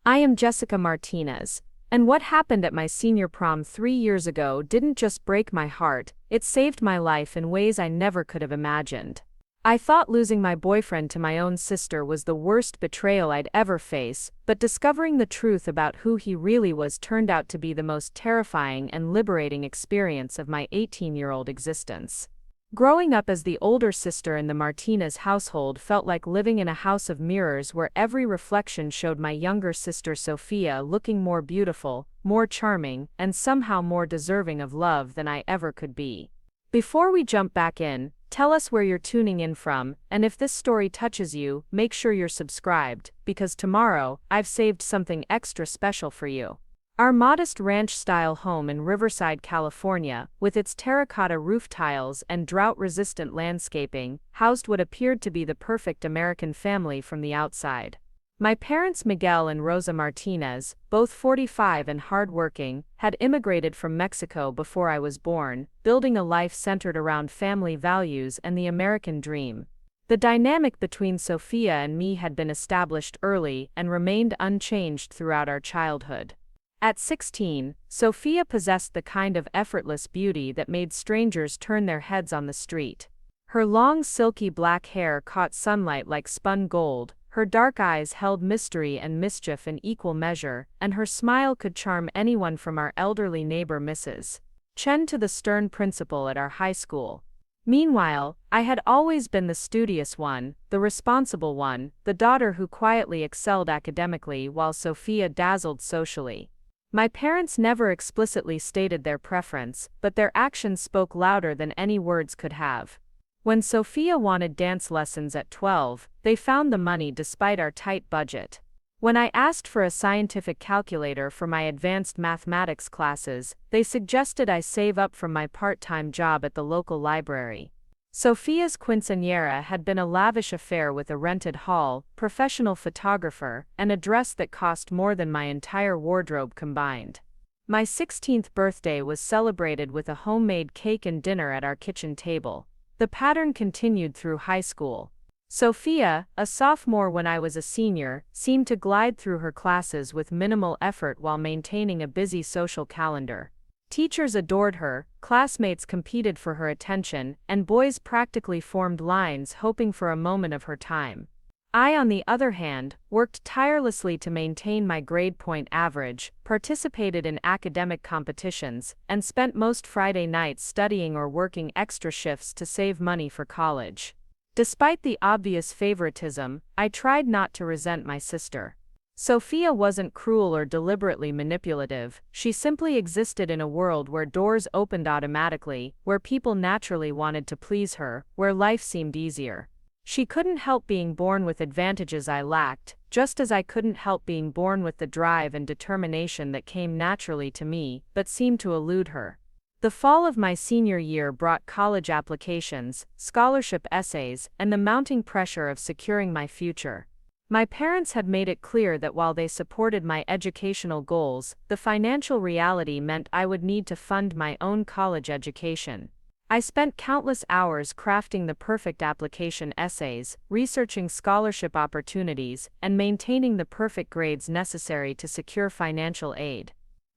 I am Jessica Martinez, and what happened at my senior prom 3 years ago didn't just break my heart, it saved my life in ways I never could have imagined. I thought losing my boyfriend to my own sister was the worst betrayal I'd ever face, but discovering the truth about who he really was turned out to be the most terrifying and liberating experience of my 18-year-old existence. Growing up as the older sister in the Martinez household felt like living in a house of mirrors where every reflection showed my younger sister Sofia looking more beautiful, more charming, and somehow more deserving of love than I ever could be. Before we jump back in, tell us where you're tuning in from, and if this story touches you, make sure you're subscribed, because tomorrow, I've saved something extra special for you. Our modest ranch-style home in Riverside, California, with its terracotta roof tiles and drought-resistant landscaping, housed what appeared to be the perfect American family from the outside. My parents Miguel and Rosa Martinez, both 45 and hardworking, had immigrated from Mexico before I was born, building a life centered around family values and the American dream. The dynamic between Sofia and me had been established early and remained unchanged throughout our childhood. At 16, Sofia possessed the kind of effortless beauty that made strangers turn their heads on the street. Her long silky black hair caught sunlight like spun gold, her dark eyes held mystery and mischief in equal measure, and her smile could charm anyone from our elderly neighbor Mrs. Chen to the stern principal at our high school. Meanwhile, I had always been the studious one, the responsible one, the daughter who quietly excelled academically while Sofia dazzled socially. My parents never explicitly stated their preference, but their actions spoke louder than any words could have. When Sofia wanted dance lessons at 12, they found the money despite our tight budget. When I asked for a scientific calculator for my advanced mathematics classes, they suggested I save up from my part-time job at the local library. Sofia's quinceañera had been a lavish affair with a rented hall, professional photographer, and a dress that cost more than my entire wardrobe combined. My 16th birthday was celebrated with a homemade cake and dinner at our kitchen table. The pattern continued through high school. Sofia, a sophomore when I was a senior, seemed to glide through her classes with minimal effort while maintaining a busy social calendar. Teachers adored her, classmates competed for her attention, and boys practically formed lines hoping for a moment of her time. I, on the other hand, worked tirelessly to maintain my grade point average, participated in academic competitions, and spent most Friday nights studying or working extra shifts to save money for college. Despite the obvious favoritism, I tried not to resent my sister. Sofia wasn't cruel or deliberately manipulative, she simply existed in a world where doors opened automatically, where people naturally wanted to please her, where life seemed easier. She couldn't help being born with advantages I lacked, just as I couldn't help being born with the drive and determination that came naturally to me, but seemed to elude her. The fall of my senior year brought college applications, scholarship essays, and the mounting pressure of securing my future. My parents had made it clear that while they supported my educational goals, the financial reality meant I would need to fund my own college education. I spent countless hours crafting the perfect application essays, researching scholarship opportunities, and maintaining the perfect grades necessary to secure financial aid.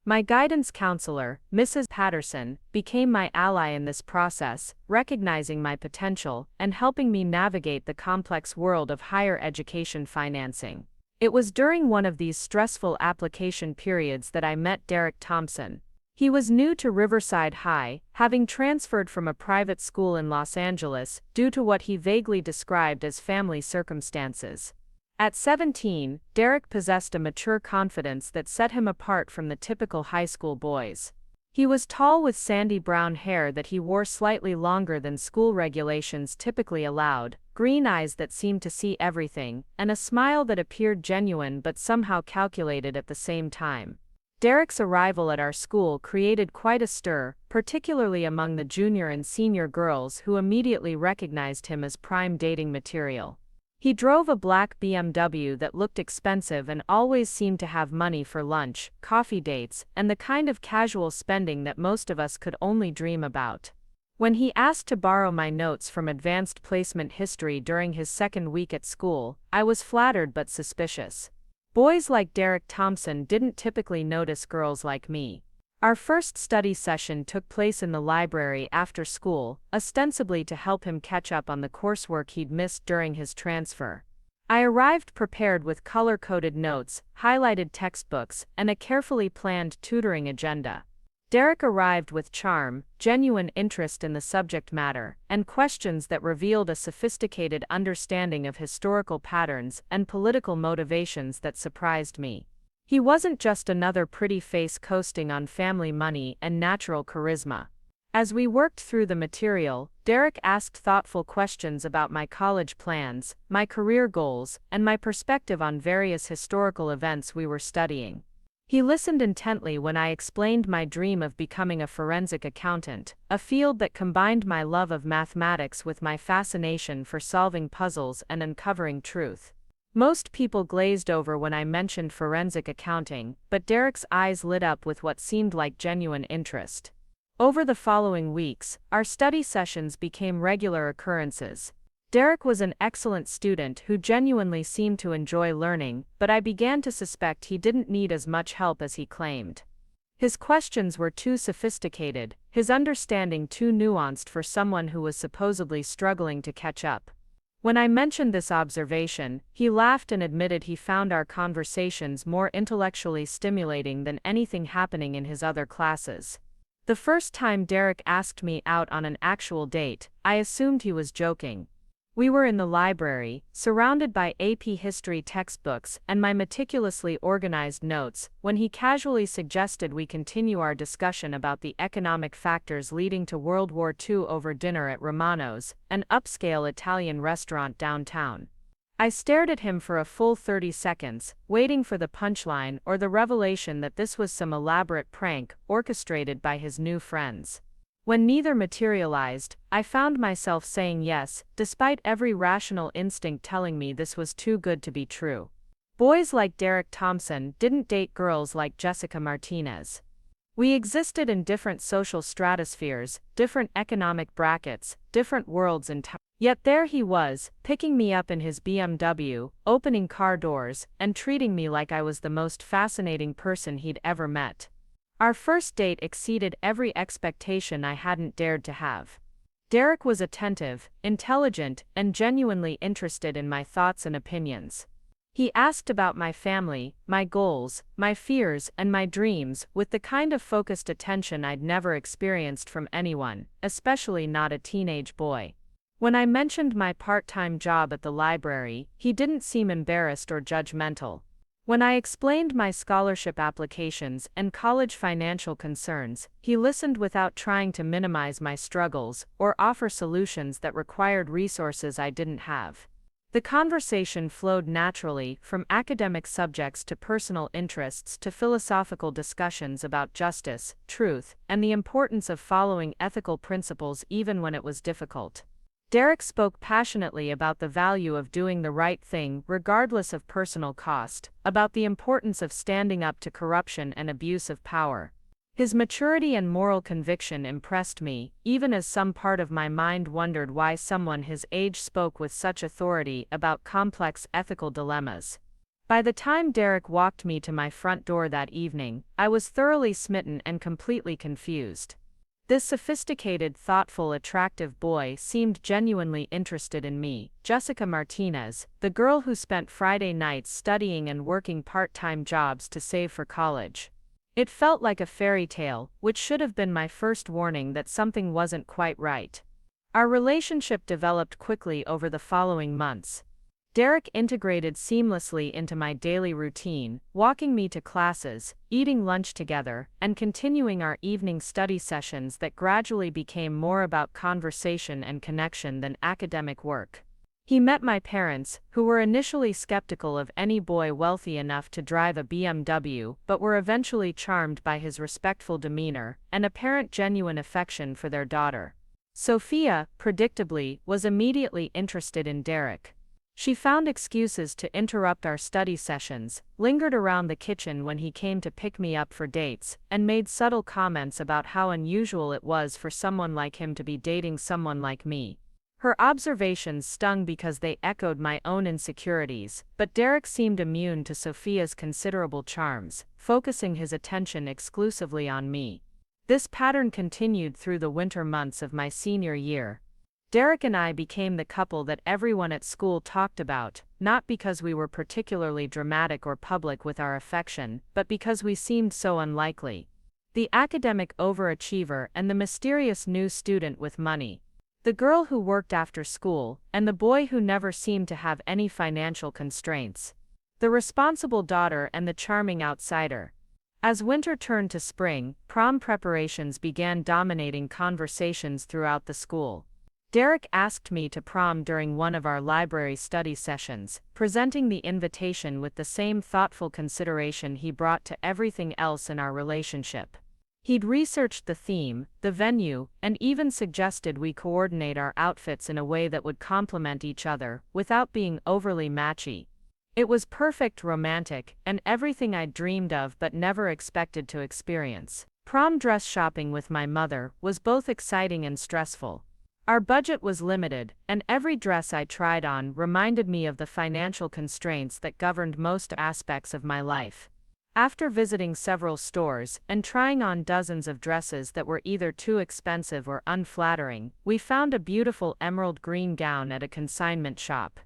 My guidance counselor, Mrs. Patterson, became my ally in this process, recognizing my potential and helping me navigate the complex world of higher education financing. It was during one of these stressful application periods that I met Derek Thompson. He was new to Riverside High, having transferred from a private school in Los Angeles due to what he vaguely described as family circumstances. At 17, Derek possessed a mature confidence that set him apart from the typical high school boys. He was tall with sandy brown hair that he wore slightly longer than school regulations typically allowed, green eyes that seemed to see everything, and a smile that appeared genuine but somehow calculated at the same time. Derek's arrival at our school created quite a stir, particularly among the junior and senior girls who immediately recognized him as prime dating material. He drove a black BMW that looked expensive and always seemed to have money for lunch, coffee dates, and the kind of casual spending that most of us could only dream about. When he asked to borrow my notes from advanced placement history during his second week at school, I was flattered but suspicious. Boys like Derek Thompson didn't typically notice girls like me. Our first study session took place in the library after school, ostensibly to help him catch up on the coursework he'd missed during his transfer. I arrived prepared with color-coded notes, highlighted textbooks, and a carefully planned tutoring agenda. Derek arrived with charm, genuine interest in the subject matter, and questions that revealed a sophisticated understanding of historical patterns and political motivations that surprised me. He wasn't just another pretty face coasting on family money and natural charisma. As we worked through the material, Derek asked thoughtful questions about my college plans, my career goals, and my perspective on various historical events we were studying. He listened intently when I explained my dream of becoming a forensic accountant, a field that combined my love of mathematics with my fascination for solving puzzles and uncovering truth. Most people glazed over when I mentioned forensic accounting, but Derek's eyes lit up with what seemed like genuine interest. Over the following weeks, our study sessions became regular occurrences. Derek was an excellent student who genuinely seemed to enjoy learning, but I began to suspect he didn't need as much help as he claimed. His questions were too sophisticated, his understanding too nuanced for someone who was supposedly struggling to catch up. When I mentioned this observation, he laughed and admitted he found our conversations more intellectually stimulating than anything happening in his other classes. The first time Derek asked me out on an actual date, I assumed he was joking. We were in the library, surrounded by AP history textbooks and my meticulously organized notes, when he casually suggested we continue our discussion about the economic factors leading to World War II over dinner at Romano's, an upscale Italian restaurant downtown. I stared at him for a full 30 seconds, waiting for the punchline or the revelation that this was some elaborate prank orchestrated by his new friends. When neither materialized, I found myself saying yes, despite every rational instinct telling me this was too good to be true. Boys like Derek Thompson didn't date girls like Jessica Martinez. We existed in different social stratospheres, different economic brackets, different worlds and time. Yet there he was, picking me up in his BMW, opening car doors, and treating me like I was the most fascinating person he'd ever met. Our first date exceeded every expectation I hadn't dared to have. Derek was attentive, intelligent, and genuinely interested in my thoughts and opinions. He asked about my family, my goals, my fears, and my dreams with the kind of focused attention I'd never experienced from anyone, especially not a teenage boy. When I mentioned my part-time job at the library, he didn't seem embarrassed or judgmental. When I explained my scholarship applications and college financial concerns, he listened without trying to minimize my struggles or offer solutions that required resources I didn't have. The conversation flowed naturally, from academic subjects to personal interests to philosophical discussions about justice, truth, and the importance of following ethical principles even when it was difficult. Derek spoke passionately about the value of doing the right thing regardless of personal cost, about the importance of standing up to corruption and abuse of power. His maturity and moral conviction impressed me, even as some part of my mind wondered why someone his age spoke with such authority about complex ethical dilemmas. By the time Derek walked me to my front door that evening, I was thoroughly smitten and completely confused. This sophisticated, thoughtful, attractive boy seemed genuinely interested in me, Jessica Martinez, the girl who spent Friday nights studying and working part-time jobs to save for college. It felt like a fairy tale, which should have been my first warning that something wasn't quite right. Our relationship developed quickly over the following months. Derek integrated seamlessly into my daily routine, walking me to classes, eating lunch together, and continuing our evening study sessions that gradually became more about conversation and connection than academic work. He met my parents, who were initially skeptical of any boy wealthy enough to drive a BMW, but were eventually charmed by his respectful demeanor and apparent genuine affection for their daughter. Sofia, predictably, was immediately interested in Derek. She found excuses to interrupt our study sessions, lingered around the kitchen when he came to pick me up for dates, and made subtle comments about how unusual it was for someone like him to be dating someone like me. Her observations stung because they echoed my own insecurities, but Derek seemed immune to Sofia's considerable charms, focusing his attention exclusively on me. This pattern continued through the winter months of my senior year. Derek and I became the couple that everyone at school talked about, not because we were particularly dramatic or public with our affection, but because we seemed so unlikely. The academic overachiever and the mysterious new student with money. The girl who worked after school, and the boy who never seemed to have any financial constraints. The responsible daughter and the charming outsider. As winter turned to spring, prom preparations began dominating conversations throughout the school. Derek asked me to prom during one of our library study sessions, presenting the invitation with the same thoughtful consideration he brought to everything else in our relationship. He'd researched the theme, the venue, and even suggested we coordinate our outfits in a way that would complement each other, without being overly matchy. It was perfect, romantic, and everything I'd dreamed of but never expected to experience. Prom dress shopping with my mother was both exciting and stressful. Our budget was limited, and every dress I tried on reminded me of the financial constraints that governed most aspects of my life. After visiting several stores and trying on dozens of dresses that were either too expensive or unflattering, we found a beautiful emerald green gown at a consignment shop.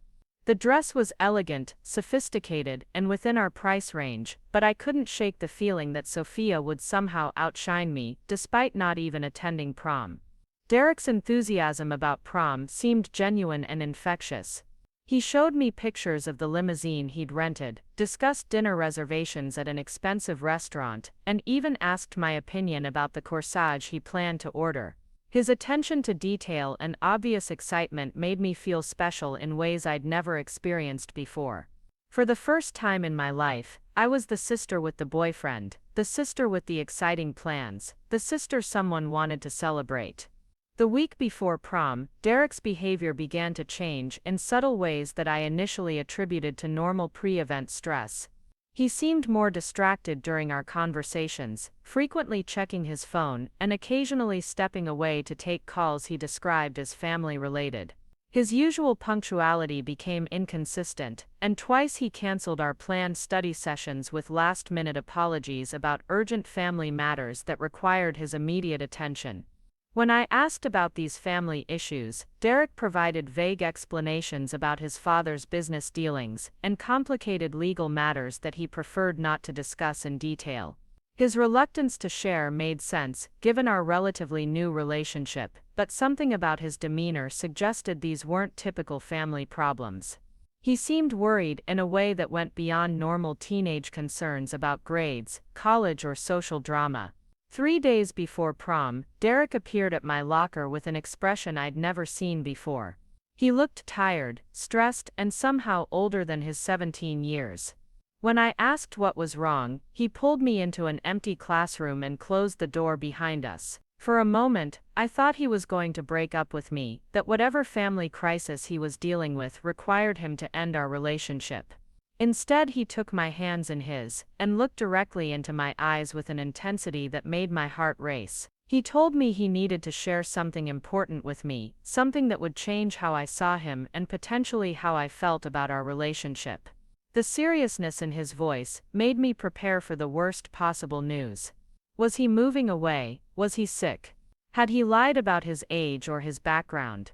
The dress was elegant, sophisticated, and within our price range, but I couldn't shake the feeling that Sofia would somehow outshine me, despite not even attending prom. Derek's enthusiasm about prom seemed genuine and infectious. He showed me pictures of the limousine he'd rented, discussed dinner reservations at an expensive restaurant, and even asked my opinion about the corsage he planned to order. His attention to detail and obvious excitement made me feel special in ways I'd never experienced before. For the first time in my life, I was the sister with the boyfriend, the sister with the exciting plans, the sister someone wanted to celebrate. The week before prom, Derek's behavior began to change in subtle ways that I initially attributed to normal pre-event stress. He seemed more distracted during our conversations, frequently checking his phone and occasionally stepping away to take calls he described as family-related. His usual punctuality became inconsistent, and twice he canceled our planned study sessions with last-minute apologies about urgent family matters that required his immediate attention. When I asked about these family issues, Derek provided vague explanations about his father's business dealings and complicated legal matters that he preferred not to discuss in detail. His reluctance to share made sense, given our relatively new relationship, but something about his demeanor suggested these weren't typical family problems. He seemed worried in a way that went beyond normal teenage concerns about grades, college, or social drama. 3 days before prom, Derek appeared at my locker with an expression I'd never seen before. He looked tired, stressed, and somehow older than his 17 years. When I asked what was wrong, he pulled me into an empty classroom and closed the door behind us. For a moment, I thought he was going to break up with me, that whatever family crisis he was dealing with required him to end our relationship. Instead, he took my hands in his, and looked directly into my eyes with an intensity that made my heart race. He told me he needed to share something important with me, something that would change how I saw him and potentially how I felt about our relationship. The seriousness in his voice made me prepare for the worst possible news. Was he moving away? Was he sick? Had he lied about his age or his background?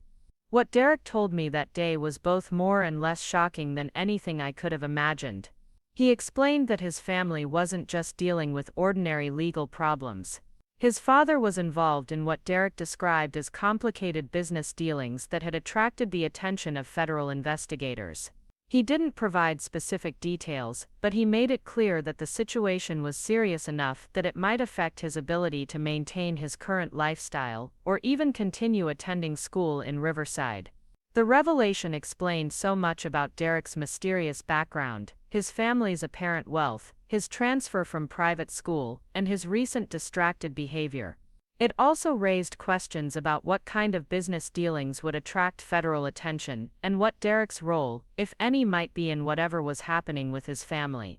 What Derek told me that day was both more and less shocking than anything I could have imagined. He explained that his family wasn't just dealing with ordinary legal problems. His father was involved in what Derek described as complicated business dealings that had attracted the attention of federal investigators. He didn't provide specific details, but he made it clear that the situation was serious enough that it might affect his ability to maintain his current lifestyle, or even continue attending school in Riverside. The revelation explained so much about Derek's mysterious background, his family's apparent wealth, his transfer from private school, and his recent distracted behavior. It also raised questions about what kind of business dealings would attract federal attention, and what Derek's role, if any, might be in whatever was happening with his family.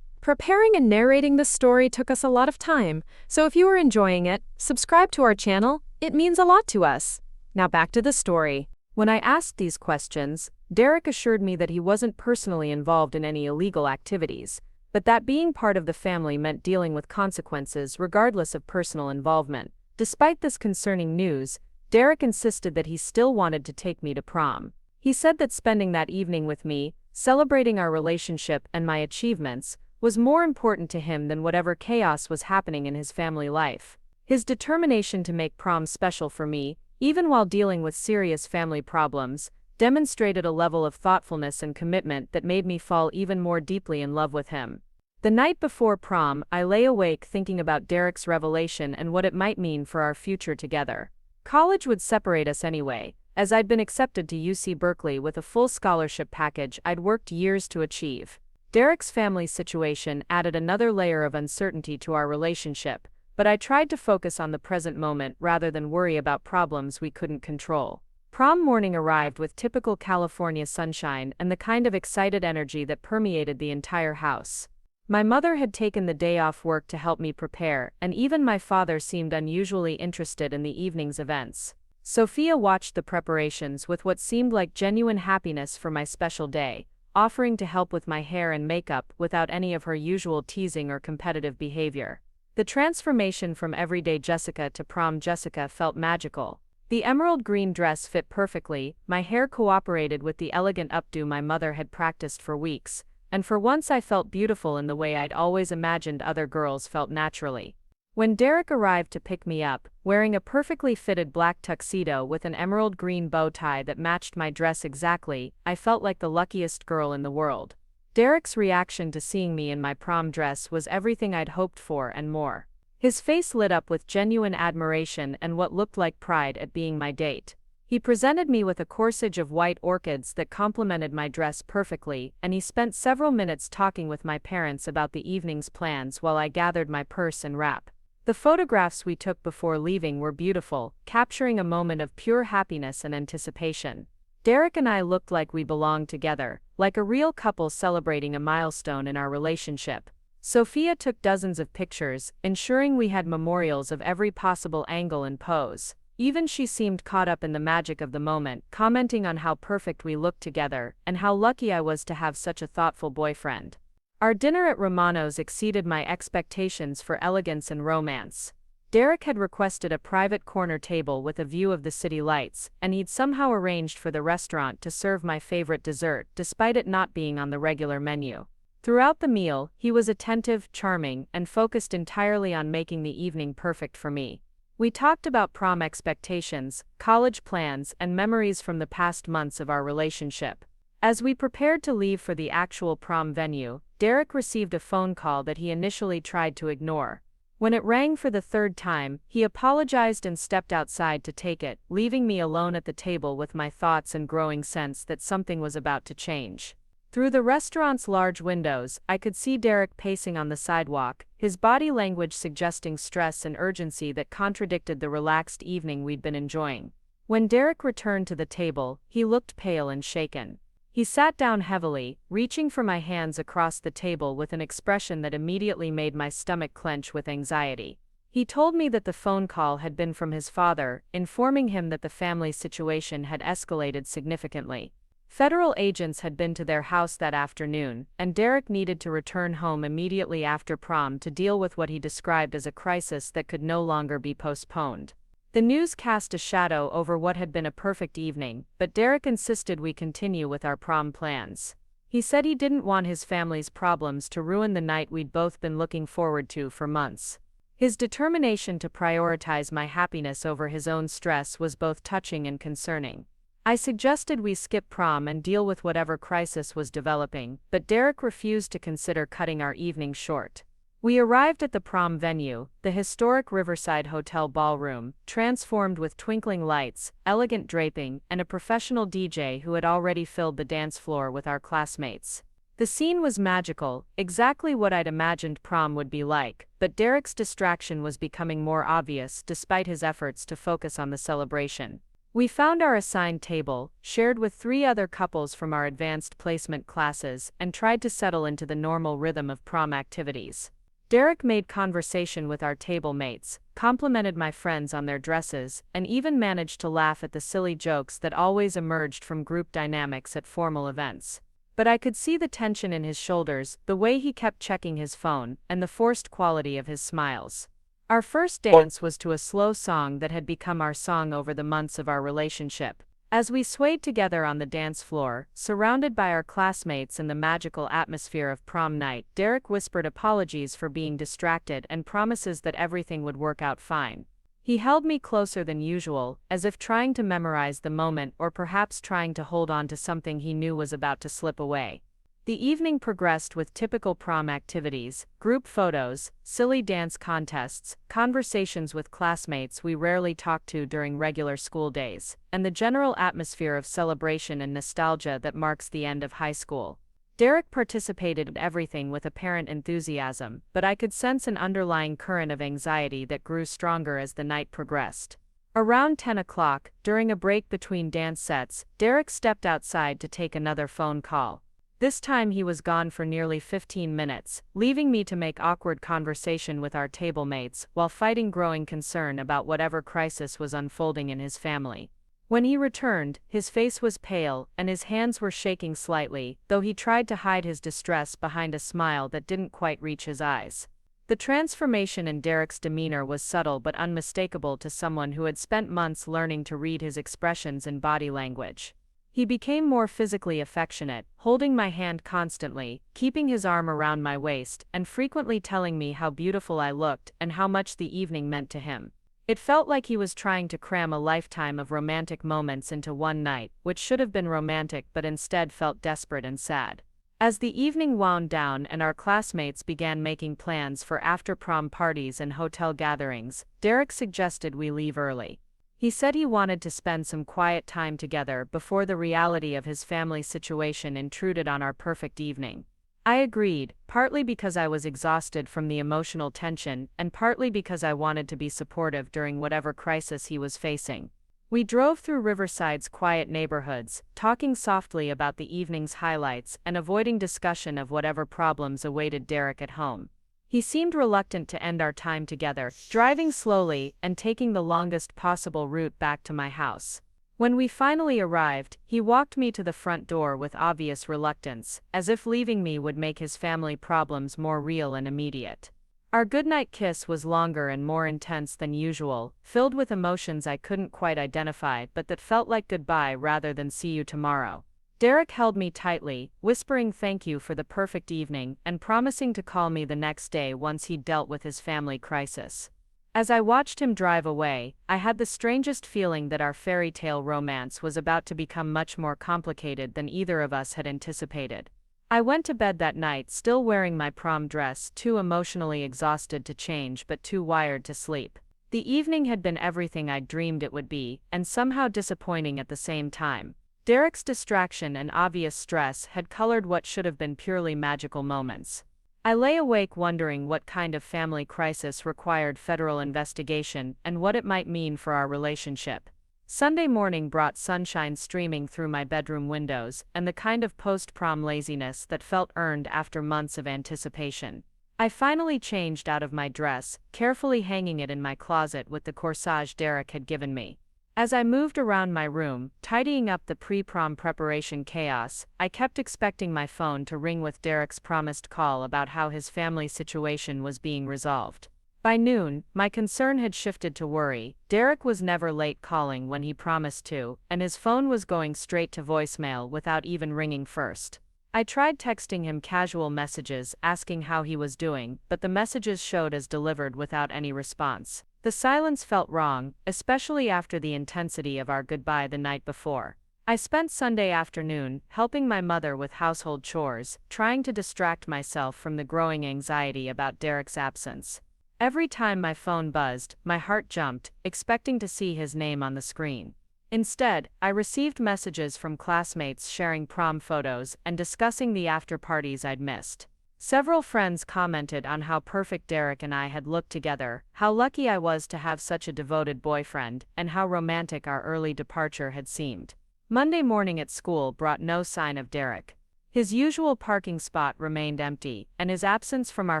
Preparing and narrating this story took us a lot of time, so if you are enjoying it, subscribe to our channel, it means a lot to us. Now back to the story. When I asked these questions, Derek assured me that he wasn't personally involved in any illegal activities, but that being part of the family meant dealing with consequences regardless of personal involvement. Despite this concerning news, Derek insisted that he still wanted to take me to prom. He said that spending that evening with me, celebrating our relationship and my achievements, was more important to him than whatever chaos was happening in his family life. His determination to make prom special for me, even while dealing with serious family problems, demonstrated a level of thoughtfulness and commitment that made me fall even more deeply in love with him. The night before prom, I lay awake thinking about Derek's revelation and what it might mean for our future together. College would separate us anyway, as I'd been accepted to UC Berkeley with a full scholarship package I'd worked years to achieve. Derek's family situation added another layer of uncertainty to our relationship, but I tried to focus on the present moment rather than worry about problems we couldn't control. Prom morning arrived with typical California sunshine and the kind of excited energy that permeated the entire house. My mother had taken the day off work to help me prepare, and even my father seemed unusually interested in the evening's events. Sofia watched the preparations with what seemed like genuine happiness for my special day, offering to help with my hair and makeup without any of her usual teasing or competitive behavior. The transformation from everyday Jessica to prom Jessica felt magical. The emerald green dress fit perfectly, my hair cooperated with the elegant updo my mother had practiced for weeks, and for once I felt beautiful in the way I'd always imagined other girls felt naturally. When Derek arrived to pick me up, wearing a perfectly fitted black tuxedo with an emerald green bow tie that matched my dress exactly, I felt like the luckiest girl in the world. Derek's reaction to seeing me in my prom dress was everything I'd hoped for and more. His face lit up with genuine admiration and what looked like pride at being my date. He presented me with a corsage of white orchids that complemented my dress perfectly, and he spent several minutes talking with my parents about the evening's plans while I gathered my purse and wrap. The photographs we took before leaving were beautiful, capturing a moment of pure happiness and anticipation. Derek and I looked like we belonged together, like a real couple celebrating a milestone in our relationship. Sofia took dozens of pictures, ensuring we had memorials of every possible angle and pose. Even she seemed caught up in the magic of the moment, commenting on how perfect we looked together, and how lucky I was to have such a thoughtful boyfriend. Our dinner at Romano's exceeded my expectations for elegance and romance. Derek had requested a private corner table with a view of the city lights, and he'd somehow arranged for the restaurant to serve my favorite dessert, despite it not being on the regular menu. Throughout the meal, he was attentive, charming, and focused entirely on making the evening perfect for me. We talked about prom expectations, college plans, and memories from the past months of our relationship. As we prepared to leave for the actual prom venue, Derek received a phone call that he initially tried to ignore. When it rang for the third time, he apologized and stepped outside to take it, leaving me alone at the table with my thoughts and growing sense that something was about to change. Through the restaurant's large windows, I could see Derek pacing on the sidewalk, his body language suggesting stress and urgency that contradicted the relaxed evening we'd been enjoying. When Derek returned to the table, he looked pale and shaken. He sat down heavily, reaching for my hands across the table with an expression that immediately made my stomach clench with anxiety. He told me that the phone call had been from his father, informing him that the family situation had escalated significantly. Federal agents had been to their house that afternoon, and Derek needed to return home immediately after prom to deal with what he described as a crisis that could no longer be postponed. The news cast a shadow over what had been a perfect evening, but Derek insisted we continue with our prom plans. He said he didn't want his family's problems to ruin the night we'd both been looking forward to for months. His determination to prioritize my happiness over his own stress was both touching and concerning. I suggested we skip prom and deal with whatever crisis was developing, but Derek refused to consider cutting our evening short. We arrived at the prom venue, the historic Riverside Hotel ballroom, transformed with twinkling lights, elegant draping, and a professional DJ who had already filled the dance floor with our classmates. The scene was magical, exactly what I'd imagined prom would be like, but Derek's distraction was becoming more obvious despite his efforts to focus on the celebration. We found our assigned table, shared with 3 other couples from our advanced placement classes, and tried to settle into the normal rhythm of prom activities. Derek made conversation with our table mates, complimented my friends on their dresses, and even managed to laugh at the silly jokes that always emerged from group dynamics at formal events. But I could see the tension in his shoulders, the way he kept checking his phone, and the forced quality of his smiles. Our first dance was to a slow song that had become our song over the months of our relationship. As we swayed together on the dance floor, surrounded by our classmates in the magical atmosphere of prom night, Derek whispered apologies for being distracted and promises that everything would work out fine. He held me closer than usual, as if trying to memorize the moment or perhaps trying to hold on to something he knew was about to slip away. The evening progressed with typical prom activities, group photos, silly dance contests, conversations with classmates we rarely talked to during regular school days, and the general atmosphere of celebration and nostalgia that marks the end of high school. Derek participated in everything with apparent enthusiasm, but I could sense an underlying current of anxiety that grew stronger as the night progressed. Around 10 o'clock, during a break between dance sets, Derek stepped outside to take another phone call. This time he was gone for nearly 15 minutes, leaving me to make awkward conversation with our table mates while fighting growing concern about whatever crisis was unfolding in his family. When he returned, his face was pale and his hands were shaking slightly, though he tried to hide his distress behind a smile that didn't quite reach his eyes. The transformation in Derek's demeanor was subtle but unmistakable to someone who had spent months learning to read his expressions and body language. He became more physically affectionate, holding my hand constantly, keeping his arm around my waist, and frequently telling me how beautiful I looked and how much the evening meant to him. It felt like he was trying to cram a lifetime of romantic moments into one night, which should have been romantic but instead felt desperate and sad. As the evening wound down and our classmates began making plans for after-prom parties and hotel gatherings, Derek suggested we leave early. He said he wanted to spend some quiet time together before the reality of his family situation intruded on our perfect evening. I agreed, partly because I was exhausted from the emotional tension and partly because I wanted to be supportive during whatever crisis he was facing. We drove through Riverside's quiet neighborhoods, talking softly about the evening's highlights and avoiding discussion of whatever problems awaited Derek at home. He seemed reluctant to end our time together, driving slowly and taking the longest possible route back to my house. When we finally arrived, he walked me to the front door with obvious reluctance, as if leaving me would make his family problems more real and immediate. Our goodnight kiss was longer and more intense than usual, filled with emotions I couldn't quite identify but that felt like goodbye rather than see you tomorrow. Derek held me tightly, whispering thank you for the perfect evening and promising to call me the next day once he'd dealt with his family crisis. As I watched him drive away, I had the strangest feeling that our fairy tale romance was about to become much more complicated than either of us had anticipated. I went to bed that night still wearing my prom dress, too emotionally exhausted to change but too wired to sleep. The evening had been everything I'd dreamed it would be, and somehow disappointing at the same time. Derek's distraction and obvious stress had colored what should have been purely magical moments. I lay awake wondering what kind of family crisis required federal investigation and what it might mean for our relationship. Sunday morning brought sunshine streaming through my bedroom windows and the kind of post-prom laziness that felt earned after months of anticipation. I finally changed out of my dress, carefully hanging it in my closet with the corsage Derek had given me. As I moved around my room, tidying up the pre-prom preparation chaos, I kept expecting my phone to ring with Derek's promised call about how his family situation was being resolved. By noon, my concern had shifted to worry. Derek was never late calling when he promised to, and his phone was going straight to voicemail without even ringing first. I tried texting him casual messages asking how he was doing, but the messages showed as delivered without any response. The silence felt wrong, especially after the intensity of our goodbye the night before. I spent Sunday afternoon helping my mother with household chores, trying to distract myself from the growing anxiety about Derek's absence. Every time my phone buzzed, my heart jumped, expecting to see his name on the screen. Instead, I received messages from classmates sharing prom photos and discussing the after-parties I'd missed. Several friends commented on how perfect Derek and I had looked together, how lucky I was to have such a devoted boyfriend, and how romantic our early departure had seemed. Monday morning at school brought no sign of Derek. His usual parking spot remained empty, and his absence from our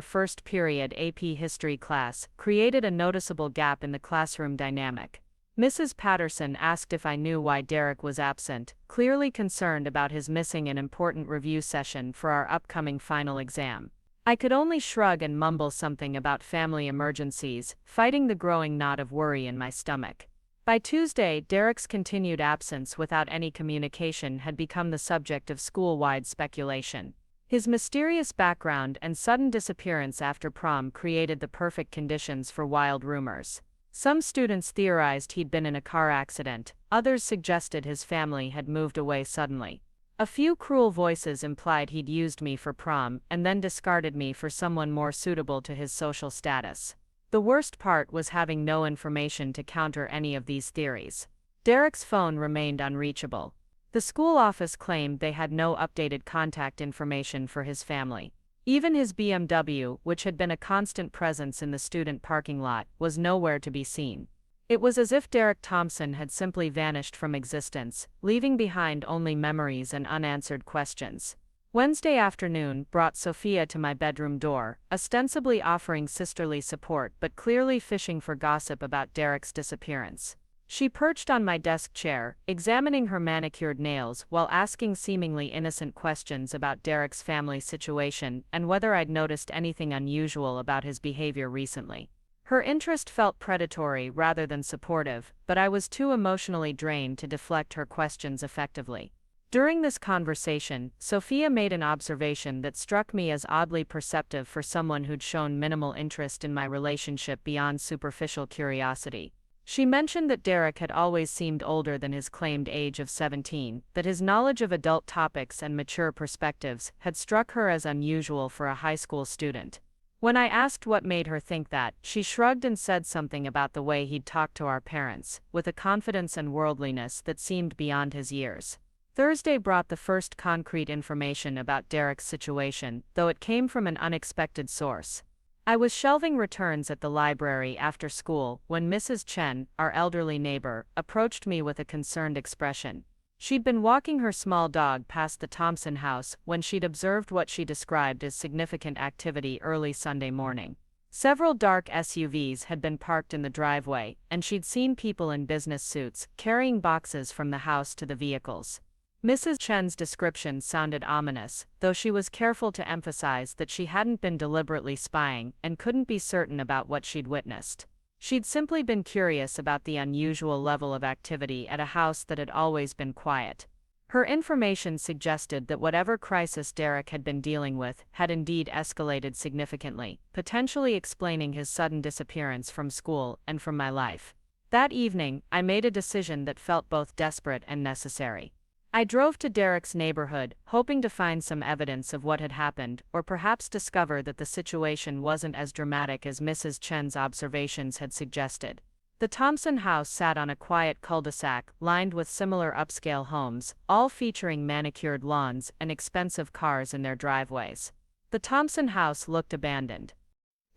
first period AP history class created a noticeable gap in the classroom dynamic. Mrs. Patterson asked if I knew why Derek was absent, clearly concerned about his missing an important review session for our upcoming final exam. I could only shrug and mumble something about family emergencies, fighting the growing knot of worry in my stomach. By Tuesday, Derek's continued absence without any communication had become the subject of school-wide speculation. His mysterious background and sudden disappearance after prom created the perfect conditions for wild rumors. Some students theorized he'd been in a car accident, others suggested his family had moved away suddenly. A few cruel voices implied he'd used me for prom and then discarded me for someone more suitable to his social status. The worst part was having no information to counter any of these theories. Derek's phone remained unreachable. The school office claimed they had no updated contact information for his family. Even his BMW, which had been a constant presence in the student parking lot, was nowhere to be seen. It was as if Derek Thompson had simply vanished from existence, leaving behind only memories and unanswered questions. Wednesday afternoon brought Sofia to my bedroom door, ostensibly offering sisterly support but clearly fishing for gossip about Derek's disappearance. She perched on my desk chair, examining her manicured nails while asking seemingly innocent questions about Derek's family situation and whether I'd noticed anything unusual about his behavior recently. Her interest felt predatory rather than supportive, but I was too emotionally drained to deflect her questions effectively. During this conversation, Sofia made an observation that struck me as oddly perceptive for someone who'd shown minimal interest in my relationship beyond superficial curiosity. She mentioned that Derek had always seemed older than his claimed age of 17, that his knowledge of adult topics and mature perspectives had struck her as unusual for a high school student. When I asked what made her think that, she shrugged and said something about the way he'd talked to our parents, with a confidence and worldliness that seemed beyond his years. Thursday brought the first concrete information about Derek's situation, though it came from an unexpected source. I was shelving returns at the library after school when Mrs. Chen, our elderly neighbor, approached me with a concerned expression. She'd been walking her small dog past the Thompson house when she'd observed what she described as significant activity early Sunday morning. Several dark SUVs had been parked in the driveway, and she'd seen people in business suits carrying boxes from the house to the vehicles. Mrs. Chen's description sounded ominous, though she was careful to emphasize that she hadn't been deliberately spying and couldn't be certain about what she'd witnessed. She'd simply been curious about the unusual level of activity at a house that had always been quiet. Her information suggested that whatever crisis Derek had been dealing with had indeed escalated significantly, potentially explaining his sudden disappearance from school and from my life. That evening, I made a decision that felt both desperate and necessary. I drove to Derek's neighborhood, hoping to find some evidence of what had happened, or perhaps discover that the situation wasn't as dramatic as Mrs. Chen's observations had suggested. The Thompson house sat on a quiet cul-de-sac lined with similar upscale homes, all featuring manicured lawns and expensive cars in their driveways. The Thompson house looked abandoned.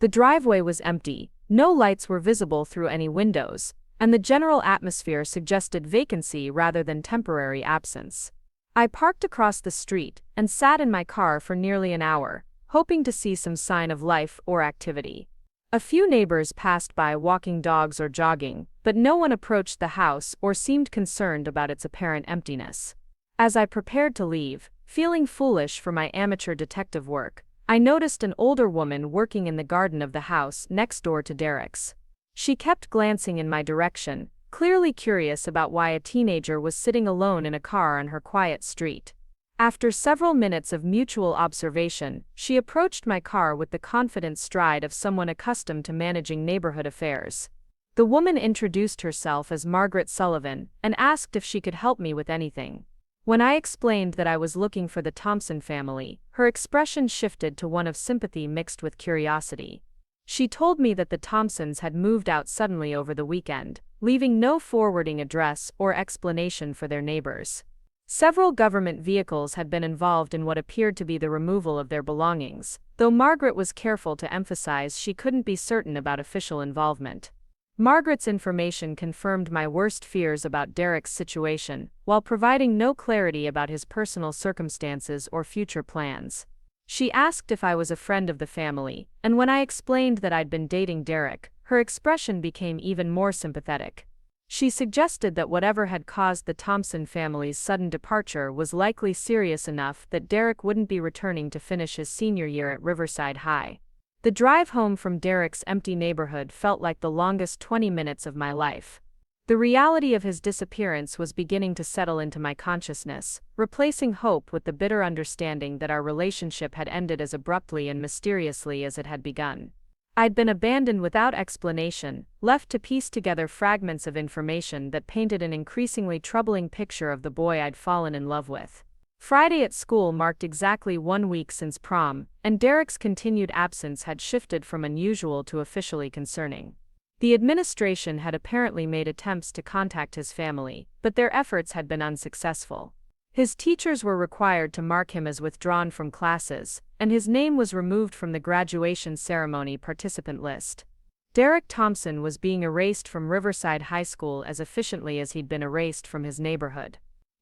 The driveway was empty, no lights were visible through any windows, and the general atmosphere suggested vacancy rather than temporary absence. I parked across the street and sat in my car for nearly an hour, hoping to see some sign of life or activity. A few neighbors passed by walking dogs or jogging, but no one approached the house or seemed concerned about its apparent emptiness. As I prepared to leave, feeling foolish for my amateur detective work, I noticed an older woman working in the garden of the house next door to Derek's. She kept glancing in my direction, clearly curious about why a teenager was sitting alone in a car on her quiet street. After several minutes of mutual observation, she approached my car with the confident stride of someone accustomed to managing neighborhood affairs. The woman introduced herself as Margaret Sullivan and asked if she could help me with anything. When I explained that I was looking for the Thompson family, her expression shifted to one of sympathy mixed with curiosity. She told me that the Thompsons had moved out suddenly over the weekend, leaving no forwarding address or explanation for their neighbors. Several government vehicles had been involved in what appeared to be the removal of their belongings, though Margaret was careful to emphasize she couldn't be certain about official involvement. Margaret's information confirmed my worst fears about Derek's situation, while providing no clarity about his personal circumstances or future plans. She asked if I was a friend of the family, and when I explained that I'd been dating Derek, her expression became even more sympathetic. She suggested that whatever had caused the Thompson family's sudden departure was likely serious enough that Derek wouldn't be returning to finish his senior year at Riverside High. The drive home from Derek's empty neighborhood felt like the longest 20 minutes of my life. The reality of his disappearance was beginning to settle into my consciousness, replacing hope with the bitter understanding that our relationship had ended as abruptly and mysteriously as it had begun. I'd been abandoned without explanation, left to piece together fragments of information that painted an increasingly troubling picture of the boy I'd fallen in love with. Friday at school marked exactly 1 week since prom, and Derek's continued absence had shifted from unusual to officially concerning. The administration had apparently made attempts to contact his family, but their efforts had been unsuccessful. His teachers were required to mark him as withdrawn from classes, and his name was removed from the graduation ceremony participant list. Derek Thompson was being erased from Riverside High School as efficiently as he'd been erased from his neighborhood.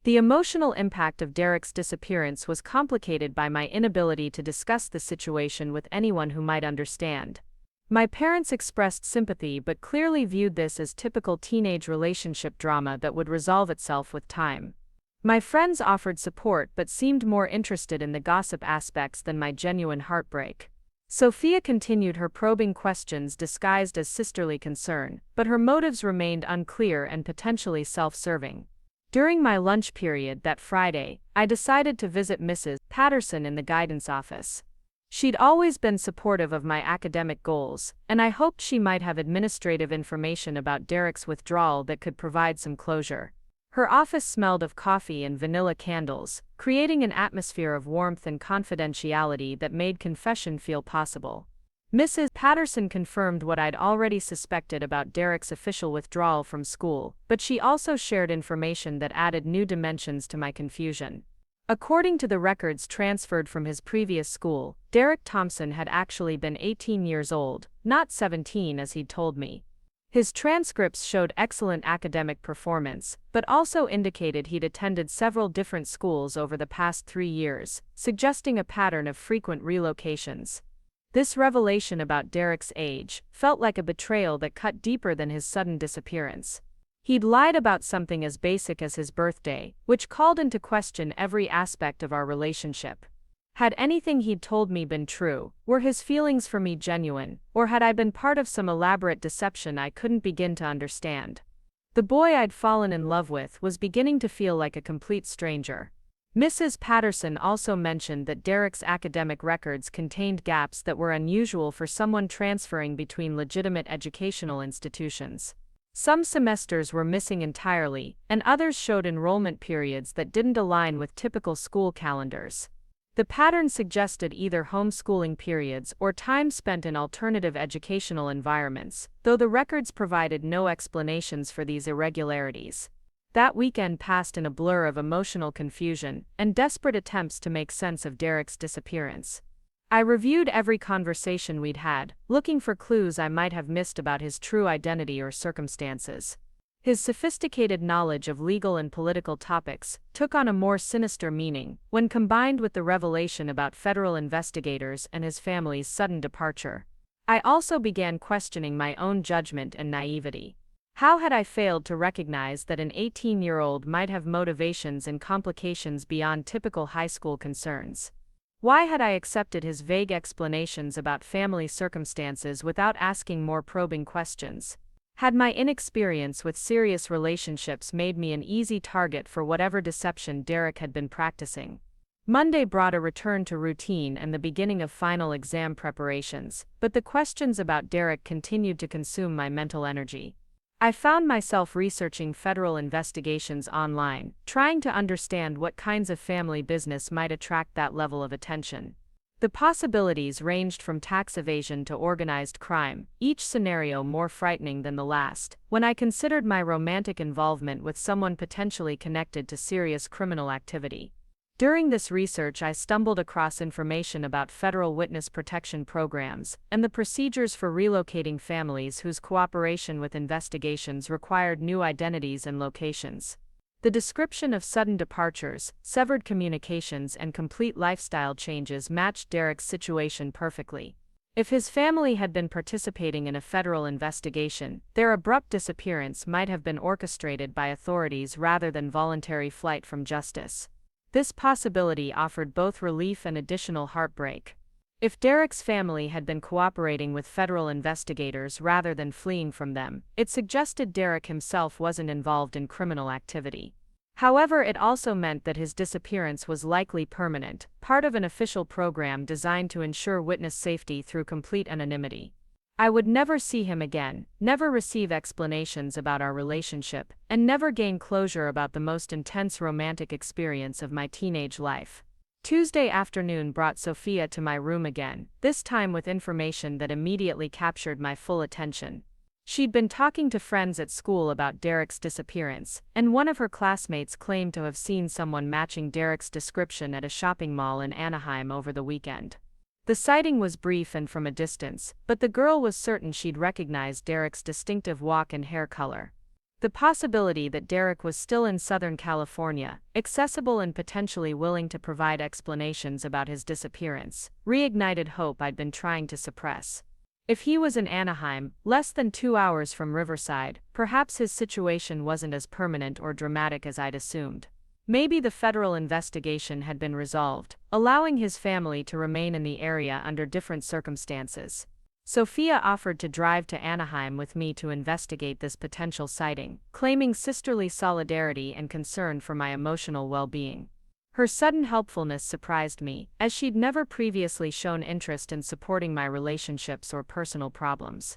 The emotional impact of Derek's disappearance was complicated by my inability to discuss the situation with anyone who might understand. My parents expressed sympathy but clearly viewed this as typical teenage relationship drama that would resolve itself with time. My friends offered support but seemed more interested in the gossip aspects than my genuine heartbreak. Sofia continued her probing questions disguised as sisterly concern, but her motives remained unclear and potentially self-serving. During my lunch period that Friday, I decided to visit Mrs. Patterson in the guidance office. She'd always been supportive of my academic goals, and I hoped she might have administrative information about Derek's withdrawal that could provide some closure. Her office smelled of coffee and vanilla candles, creating an atmosphere of warmth and confidentiality that made confession feel possible. Mrs. Patterson confirmed what I'd already suspected about Derek's official withdrawal from school, but she also shared information that added new dimensions to my confusion. According to the records transferred from his previous school, Derek Thompson had actually been 18 years old, not 17 as he'd told me. His transcripts showed excellent academic performance, but also indicated he'd attended several different schools over the past 3 years, suggesting a pattern of frequent relocations. This revelation about Derek's age felt like a betrayal that cut deeper than his sudden disappearance. He'd lied about something as basic as his birthday, which called into question every aspect of our relationship. Had anything he'd told me been true, were his feelings for me genuine, or had I been part of some elaborate deception I couldn't begin to understand? The boy I'd fallen in love with was beginning to feel like a complete stranger. Mrs. Patterson also mentioned that Derek's academic records contained gaps that were unusual for someone transferring between legitimate educational institutions. Some semesters were missing entirely, and others showed enrollment periods that didn't align with typical school calendars. The pattern suggested either homeschooling periods or time spent in alternative educational environments, though the records provided no explanations for these irregularities. That weekend passed in a blur of emotional confusion and desperate attempts to make sense of Derek's disappearance. I reviewed every conversation we'd had, looking for clues I might have missed about his true identity or circumstances. His sophisticated knowledge of legal and political topics took on a more sinister meaning when combined with the revelation about federal investigators and his family's sudden departure. I also began questioning my own judgment and naivety. How had I failed to recognize that an 18-year-old might have motivations and complications beyond typical high school concerns? Why had I accepted his vague explanations about family circumstances without asking more probing questions? Had my inexperience with serious relationships made me an easy target for whatever deception Derek had been practicing? Monday brought a return to routine and the beginning of final exam preparations, but the questions about Derek continued to consume my mental energy. I found myself researching federal investigations online, trying to understand what kinds of family business might attract that level of attention. The possibilities ranged from tax evasion to organized crime, each scenario more frightening than the last, when I considered my romantic involvement with someone potentially connected to serious criminal activity. During this research, I stumbled across information about federal witness protection programs and the procedures for relocating families whose cooperation with investigations required new identities and locations. The description of sudden departures, severed communications, and complete lifestyle changes matched Derek's situation perfectly. If his family had been participating in a federal investigation, their abrupt disappearance might have been orchestrated by authorities rather than voluntary flight from justice. This possibility offered both relief and additional heartbreak. If Derek's family had been cooperating with federal investigators rather than fleeing from them, it suggested Derek himself wasn't involved in criminal activity. However, it also meant that his disappearance was likely permanent, part of an official program designed to ensure witness safety through complete anonymity. I would never see him again, never receive explanations about our relationship, and never gain closure about the most intense romantic experience of my teenage life. Tuesday afternoon brought Sofia to my room again, this time with information that immediately captured my full attention. She'd been talking to friends at school about Derek's disappearance, and one of her classmates claimed to have seen someone matching Derek's description at a shopping mall in Anaheim over the weekend. The sighting was brief and from a distance, but the girl was certain she'd recognized Derek's distinctive walk and hair color. The possibility that Derek was still in Southern California, accessible and potentially willing to provide explanations about his disappearance, reignited hope I'd been trying to suppress. If he was in Anaheim, less than 2 hours from Riverside, perhaps his situation wasn't as permanent or dramatic as I'd assumed. Maybe the federal investigation had been resolved, allowing his family to remain in the area under different circumstances. Sofia offered to drive to Anaheim with me to investigate this potential sighting, claiming sisterly solidarity and concern for my emotional well-being. Her sudden helpfulness surprised me, as she'd never previously shown interest in supporting my relationships or personal problems.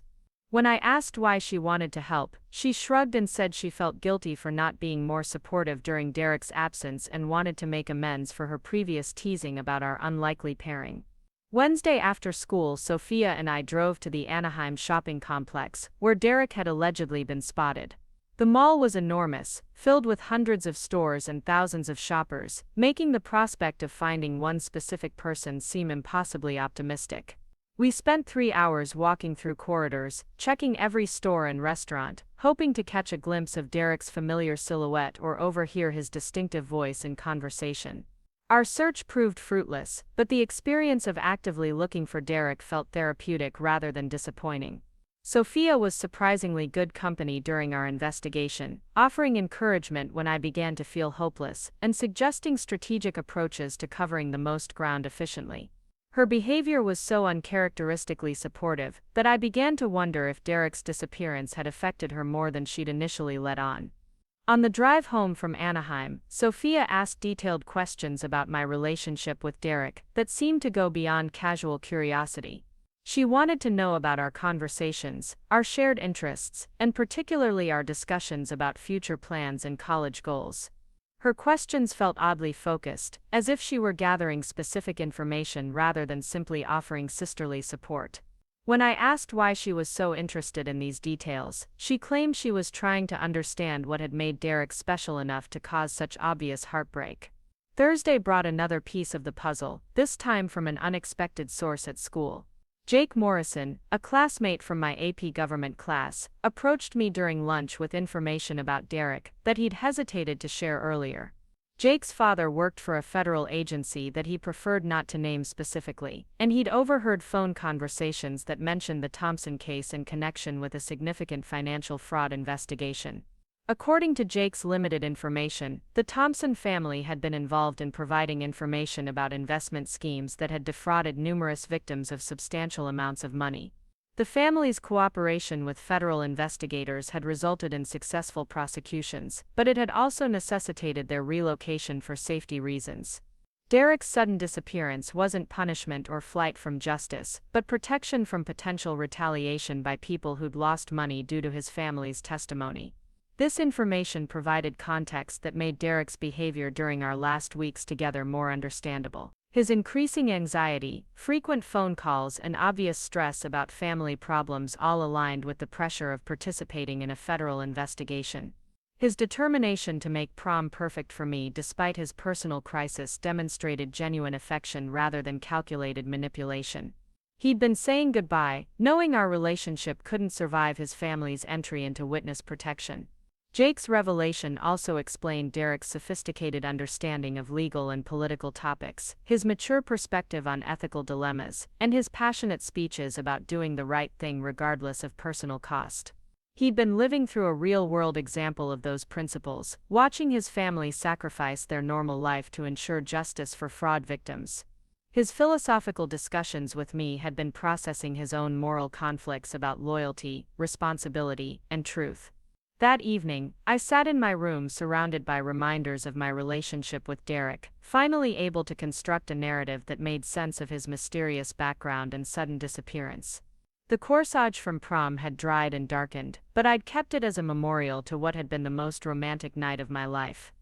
When I asked why she wanted to help, she shrugged and said she felt guilty for not being more supportive during Derek's absence and wanted to make amends for her previous teasing about our unlikely pairing. Wednesday after school, Sofia and I drove to the Anaheim shopping complex, where Derek had allegedly been spotted. The mall was enormous, filled with hundreds of stores and thousands of shoppers, making the prospect of finding one specific person seem impossibly optimistic. We spent 3 hours walking through corridors, checking every store and restaurant, hoping to catch a glimpse of Derek's familiar silhouette or overhear his distinctive voice in conversation. Our search proved fruitless, but the experience of actively looking for Derek felt therapeutic rather than disappointing. Sofia was surprisingly good company during our investigation, offering encouragement when I began to feel hopeless, and suggesting strategic approaches to covering the most ground efficiently. Her behavior was so uncharacteristically supportive that I began to wonder if Derek's disappearance had affected her more than she'd initially let on. On the drive home from Anaheim, Sofia asked detailed questions about my relationship with Derek that seemed to go beyond casual curiosity. She wanted to know about our conversations, our shared interests, and particularly our discussions about future plans and college goals. Her questions felt oddly focused, as if she were gathering specific information rather than simply offering sisterly support. When I asked why she was so interested in these details, she claimed she was trying to understand what had made Derek special enough to cause such obvious heartbreak. Thursday brought another piece of the puzzle, this time from an unexpected source at school. Jake Morrison, a classmate from my AP Government class, approached me during lunch with information about Derek that he'd hesitated to share earlier. Jake's father worked for a federal agency that he preferred not to name specifically, and he'd overheard phone conversations that mentioned the Thompson case in connection with a significant financial fraud investigation. According to Jake's limited information, the Thompson family had been involved in providing information about investment schemes that had defrauded numerous victims of substantial amounts of money. The family's cooperation with federal investigators had resulted in successful prosecutions, but it had also necessitated their relocation for safety reasons. Derek's sudden disappearance wasn't punishment or flight from justice, but protection from potential retaliation by people who'd lost money due to his family's testimony. This information provided context that made Derek's behavior during our last weeks together more understandable. His increasing anxiety, frequent phone calls, and obvious stress about family problems all aligned with the pressure of participating in a federal investigation. His determination to make prom perfect for me despite his personal crisis demonstrated genuine affection rather than calculated manipulation. He'd been saying goodbye, knowing our relationship couldn't survive his family's entry into witness protection. Jake's revelation also explained Derek's sophisticated understanding of legal and political topics, his mature perspective on ethical dilemmas, and his passionate speeches about doing the right thing regardless of personal cost. He'd been living through a real-world example of those principles, watching his family sacrifice their normal life to ensure justice for fraud victims. His philosophical discussions with me had been processing his own moral conflicts about loyalty, responsibility, and truth. That evening, I sat in my room surrounded by reminders of my relationship with Derek, finally able to construct a narrative that made sense of his mysterious background and sudden disappearance. The corsage from prom had dried and darkened, but I'd kept it as a memorial to what had been the most romantic night of my life.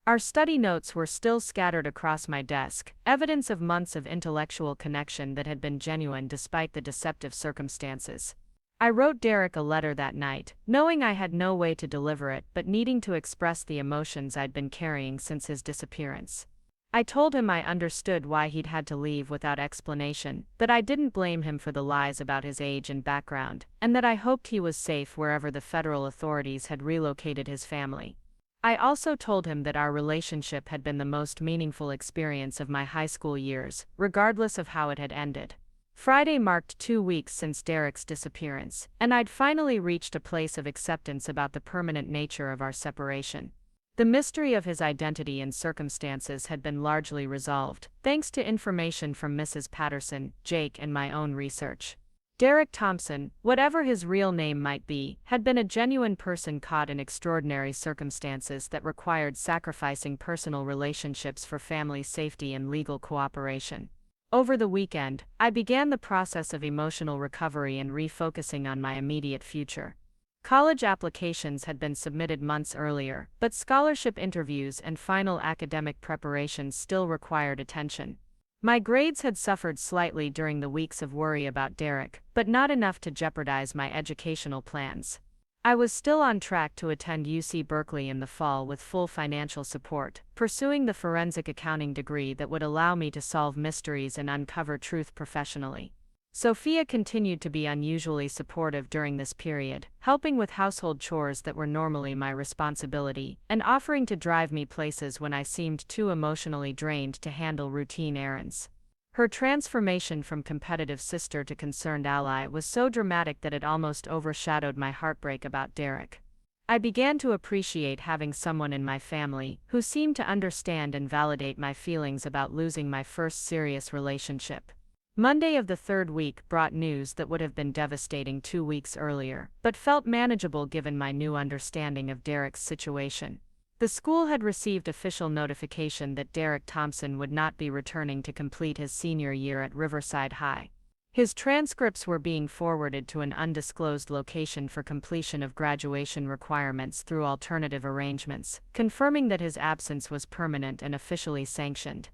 Our study notes were still scattered across my desk, evidence of months of intellectual connection that had been genuine despite the deceptive circumstances. I wrote Derek a letter that night, knowing I had no way to deliver it but needing to express the emotions I'd been carrying since his disappearance. I told him I understood why he'd had to leave without explanation, that I didn't blame him for the lies about his age and background, and that I hoped he was safe wherever the federal authorities had relocated his family. I also told him that our relationship had been the most meaningful experience of my high school years, regardless of how it had ended. Friday marked 2 weeks since Derek's disappearance, and I'd finally reached a place of acceptance about the permanent nature of our separation. The mystery of his identity and circumstances had been largely resolved, thanks to information from Mrs. Patterson, Jake, and my own research. Derek Thompson, whatever his real name might be, had been a genuine person caught in extraordinary circumstances that required sacrificing personal relationships for family safety and legal cooperation. Over the weekend, I began the process of emotional recovery and refocusing on my immediate future. College applications had been submitted months earlier, but scholarship interviews and final academic preparations still required attention. My grades had suffered slightly during the weeks of worry about Derek, but not enough to jeopardize my educational plans. I was still on track to attend UC Berkeley in the fall with full financial support, pursuing the forensic accounting degree that would allow me to solve mysteries and uncover truth professionally. Sofia continued to be unusually supportive during this period, helping with household chores that were normally my responsibility, and offering to drive me places when I seemed too emotionally drained to handle routine errands. Her transformation from competitive sister to concerned ally was so dramatic that it almost overshadowed my heartbreak about Derek. I began to appreciate having someone in my family who seemed to understand and validate my feelings about losing my first serious relationship. Monday of the third week brought news that would have been devastating 2 weeks earlier, but felt manageable given my new understanding of Derek's situation. The school had received official notification that Derek Thompson would not be returning to complete his senior year at Riverside High. His transcripts were being forwarded to an undisclosed location for completion of graduation requirements through alternative arrangements, confirming that his absence was permanent and officially sanctioned.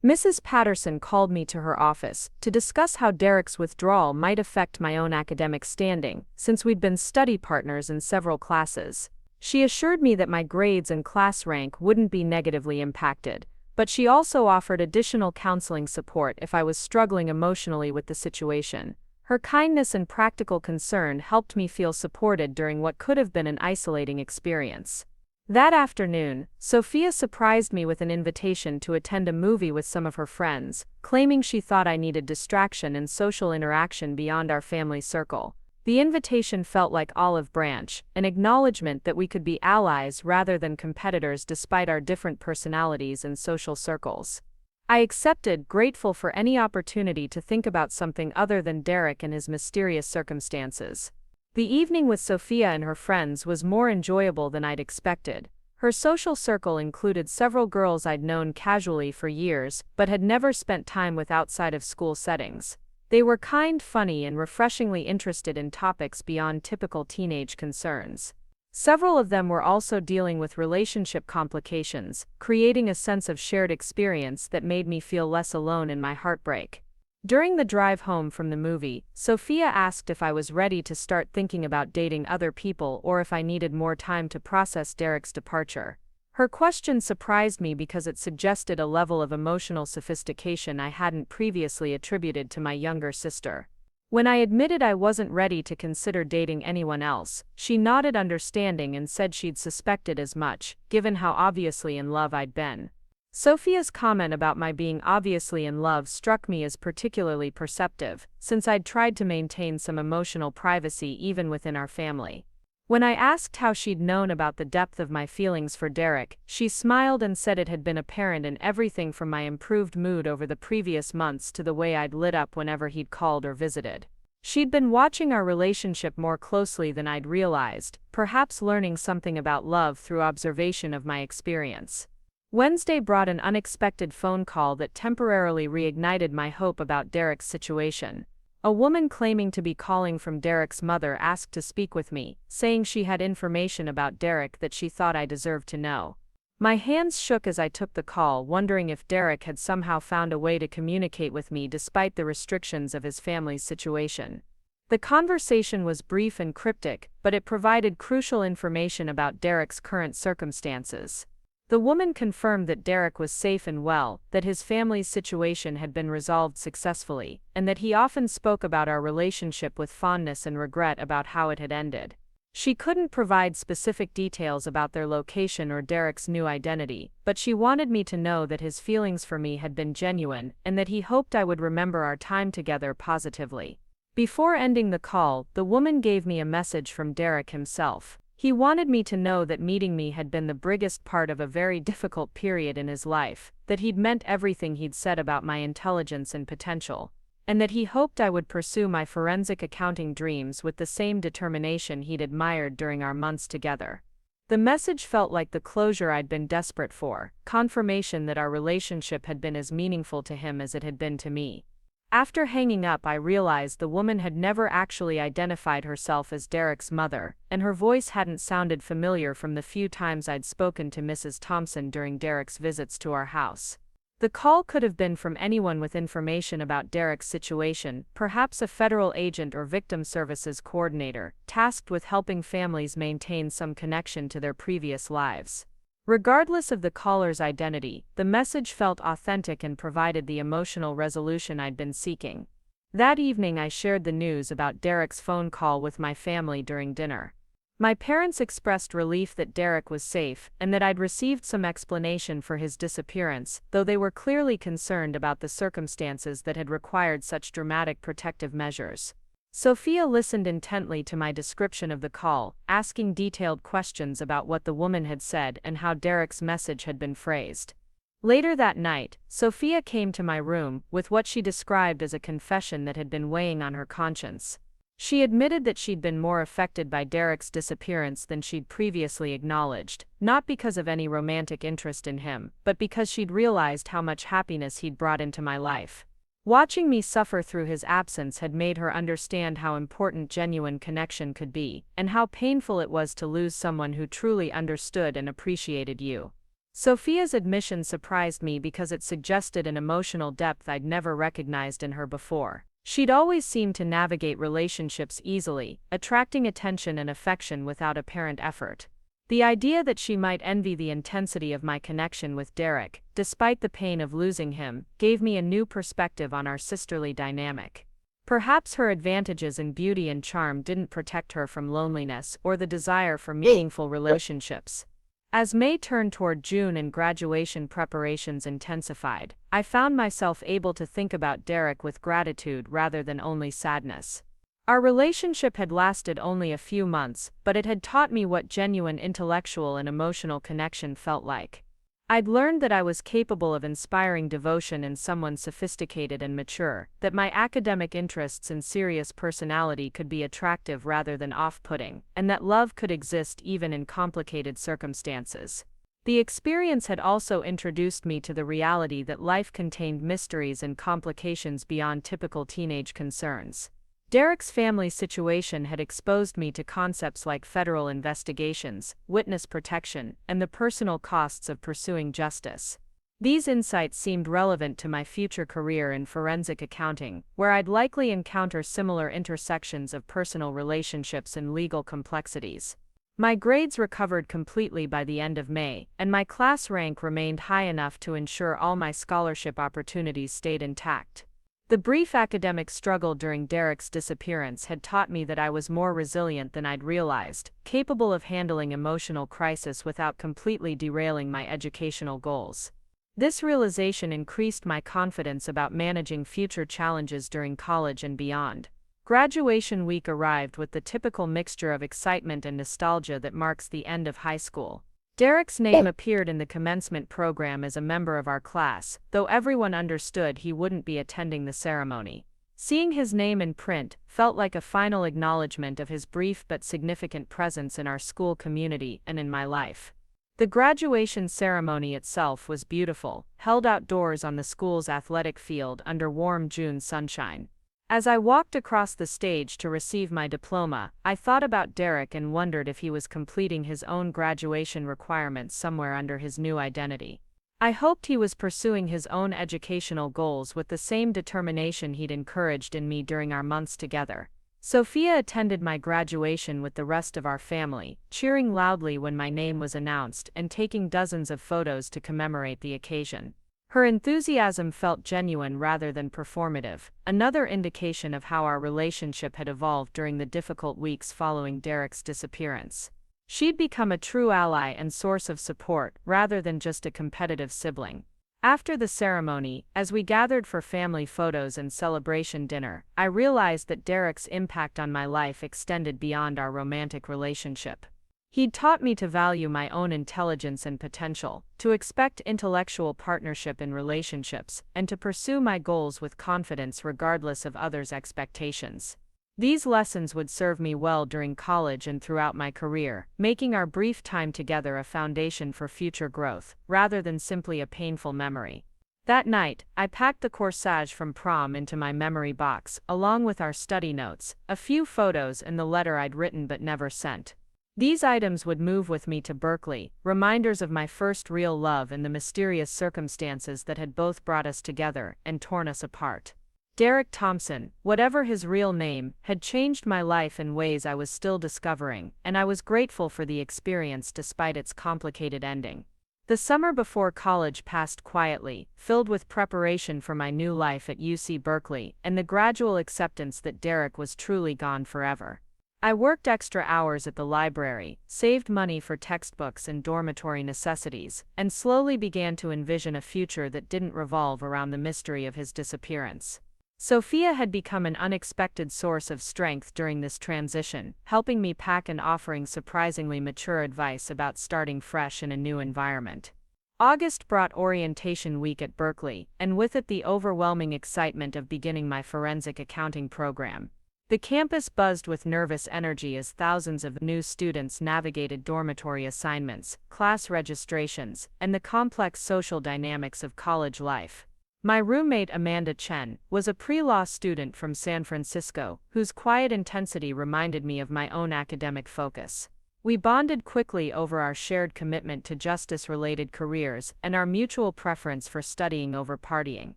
Mrs. Patterson called me to her office to discuss how Derek's withdrawal might affect my own academic standing, since we'd been study partners in several classes. She assured me that my grades and class rank wouldn't be negatively impacted, but she also offered additional counseling support if I was struggling emotionally with the situation. Her kindness and practical concern helped me feel supported during what could have been an isolating experience. That afternoon, Sofia surprised me with an invitation to attend a movie with some of her friends, claiming she thought I needed distraction and social interaction beyond our family circle. The invitation felt like olive branch, an acknowledgement that we could be allies rather than competitors despite our different personalities and social circles. I accepted, grateful for any opportunity to think about something other than Derek and his mysterious circumstances. The evening with Sofia and her friends was more enjoyable than I'd expected. Her social circle included several girls I'd known casually for years, but had never spent time with outside of school settings. They were kind, funny, and refreshingly interested in topics beyond typical teenage concerns. Several of them were also dealing with relationship complications, creating a sense of shared experience that made me feel less alone in my heartbreak. During the drive home from the movie, Sofia asked if I was ready to start thinking about dating other people or if I needed more time to process Derek's departure. Her question surprised me because it suggested a level of emotional sophistication I hadn't previously attributed to my younger sister. When I admitted I wasn't ready to consider dating anyone else, she nodded understanding and said she'd suspected as much, given how obviously in love I'd been. Sofia's comment about my being obviously in love struck me as particularly perceptive, since I'd tried to maintain some emotional privacy even within our family. When I asked how she'd known about the depth of my feelings for Derek, she smiled and said it had been apparent in everything from my improved mood over the previous months to the way I'd lit up whenever he'd called or visited. She'd been watching our relationship more closely than I'd realized, perhaps learning something about love through observation of my experience. Wednesday brought an unexpected phone call that temporarily reignited my hope about Derek's situation. A woman claiming to be calling from Derek's mother asked to speak with me, saying she had information about Derek that she thought I deserved to know. My hands shook as I took the call, wondering if Derek had somehow found a way to communicate with me despite the restrictions of his family's situation. The conversation was brief and cryptic, but it provided crucial information about Derek's current circumstances. The woman confirmed that Derek was safe and well, that his family's situation had been resolved successfully, and that he often spoke about our relationship with fondness and regret about how it had ended. She couldn't provide specific details about their location or Derek's new identity, but she wanted me to know that his feelings for me had been genuine, and that he hoped I would remember our time together positively. Before ending the call, the woman gave me a message from Derek himself. He wanted me to know that meeting me had been the biggest part of a very difficult period in his life, that he'd meant everything he'd said about my intelligence and potential, and that he hoped I would pursue my forensic accounting dreams with the same determination he'd admired during our months together. The message felt like the closure I'd been desperate for, confirmation that our relationship had been as meaningful to him as it had been to me. After hanging up, I realized the woman had never actually identified herself as Derek's mother, and her voice hadn't sounded familiar from the few times I'd spoken to Mrs. Thompson during Derek's visits to our house. The call could have been from anyone with information about Derek's situation, perhaps a federal agent or victim services coordinator, tasked with helping families maintain some connection to their previous lives. Regardless of the caller's identity, the message felt authentic and provided the emotional resolution I'd been seeking. That evening, I shared the news about Derek's phone call with my family during dinner. My parents expressed relief that Derek was safe and that I'd received some explanation for his disappearance, though they were clearly concerned about the circumstances that had required such dramatic protective measures. Sofia listened intently to my description of the call, asking detailed questions about what the woman had said and how Derek's message had been phrased. Later that night, Sofia came to my room with what she described as a confession that had been weighing on her conscience. She admitted that she'd been more affected by Derek's disappearance than she'd previously acknowledged, not because of any romantic interest in him, but because she'd realized how much happiness he'd brought into my life. Watching me suffer through his absence had made her understand how important genuine connection could be, and how painful it was to lose someone who truly understood and appreciated you. Sofia's admission surprised me because it suggested an emotional depth I'd never recognized in her before. She'd always seemed to navigate relationships easily, attracting attention and affection without apparent effort. The idea that she might envy the intensity of my connection with Derek, despite the pain of losing him, gave me a new perspective on our sisterly dynamic. Perhaps her advantages in beauty and charm didn't protect her from loneliness or the desire for meaningful relationships. As May turned toward June and graduation preparations intensified, I found myself able to think about Derek with gratitude rather than only sadness. Our relationship had lasted only a few months, but it had taught me what genuine intellectual and emotional connection felt like. I'd learned that I was capable of inspiring devotion in someone sophisticated and mature, that my academic interests and serious personality could be attractive rather than off-putting, and that love could exist even in complicated circumstances. The experience had also introduced me to the reality that life contained mysteries and complications beyond typical teenage concerns. Derek's family situation had exposed me to concepts like federal investigations, witness protection, and the personal costs of pursuing justice. These insights seemed relevant to my future career in forensic accounting, where I'd likely encounter similar intersections of personal relationships and legal complexities. My grades recovered completely by the end of May, and my class rank remained high enough to ensure all my scholarship opportunities stayed intact. The brief academic struggle during Derek's disappearance had taught me that I was more resilient than I'd realized, capable of handling emotional crisis without completely derailing my educational goals. This realization increased my confidence about managing future challenges during college and beyond. Graduation week arrived with the typical mixture of excitement and nostalgia that marks the end of high school. Derek's name appeared in the commencement program as a member of our class, though everyone understood he wouldn't be attending the ceremony. Seeing his name in print felt like a final acknowledgement of his brief but significant presence in our school community and in my life. The graduation ceremony itself was beautiful, held outdoors on the school's athletic field under warm June sunshine. As I walked across the stage to receive my diploma, I thought about Derek and wondered if he was completing his own graduation requirements somewhere under his new identity. I hoped he was pursuing his own educational goals with the same determination he'd encouraged in me during our months together. Sofia attended my graduation with the rest of our family, cheering loudly when my name was announced and taking dozens of photos to commemorate the occasion. Her enthusiasm felt genuine rather than performative, another indication of how our relationship had evolved during the difficult weeks following Derek's disappearance. She'd become a true ally and source of support rather than just a competitive sibling. After the ceremony, as we gathered for family photos and celebration dinner, I realized that Derek's impact on my life extended beyond our romantic relationship. He'd taught me to value my own intelligence and potential, to expect intellectual partnership in relationships, and to pursue my goals with confidence regardless of others' expectations. These lessons would serve me well during college and throughout my career, making our brief time together a foundation for future growth, rather than simply a painful memory. That night, I packed the corsage from prom into my memory box, along with our study notes, a few photos and the letter I'd written but never sent. These items would move with me to Berkeley, reminders of my first real love and the mysterious circumstances that had both brought us together and torn us apart. Derek Thompson, whatever his real name, had changed my life in ways I was still discovering, and I was grateful for the experience despite its complicated ending. The summer before college passed quietly, filled with preparation for my new life at UC Berkeley and the gradual acceptance that Derek was truly gone forever. I worked extra hours at the library, saved money for textbooks and dormitory necessities, and slowly began to envision a future that didn't revolve around the mystery of his disappearance. Sofia had become an unexpected source of strength during this transition, helping me pack and offering surprisingly mature advice about starting fresh in a new environment. August brought orientation week at Berkeley, and with it the overwhelming excitement of beginning my forensic accounting program. The campus buzzed with nervous energy as thousands of new students navigated dormitory assignments, class registrations, and the complex social dynamics of college life. My roommate Amanda Chen was a pre-law student from San Francisco, whose quiet intensity reminded me of my own academic focus. We bonded quickly over our shared commitment to justice-related careers and our mutual preference for studying over partying.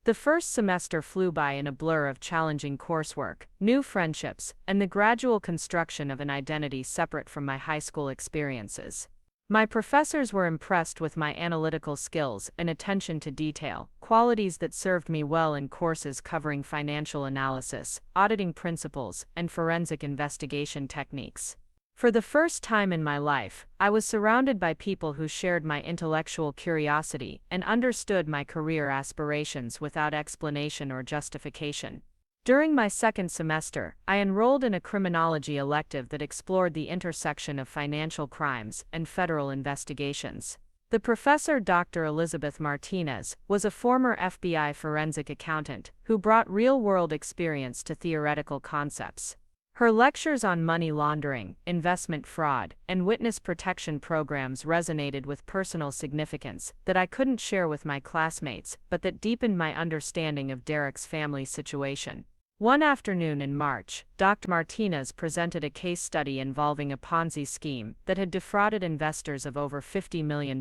The first semester flew by in a blur of challenging coursework, new friendships, and the gradual construction of an identity separate from my high school experiences. My professors were impressed with my analytical skills and attention to detail, qualities that served me well in courses covering financial analysis, auditing principles, and forensic investigation techniques. For the first time in my life, I was surrounded by people who shared my intellectual curiosity and understood my career aspirations without explanation or justification. During my second semester, I enrolled in a criminology elective that explored the intersection of financial crimes and federal investigations. The professor, Dr. Elizabeth Martinez, was a former FBI forensic accountant who brought real-world experience to theoretical concepts. Her lectures on money laundering, investment fraud, and witness protection programs resonated with personal significance that I couldn't share with my classmates, but that deepened my understanding of Derek's family situation. One afternoon in March, Dr. Martinez presented a case study involving a Ponzi scheme that had defrauded investors of over $50 million.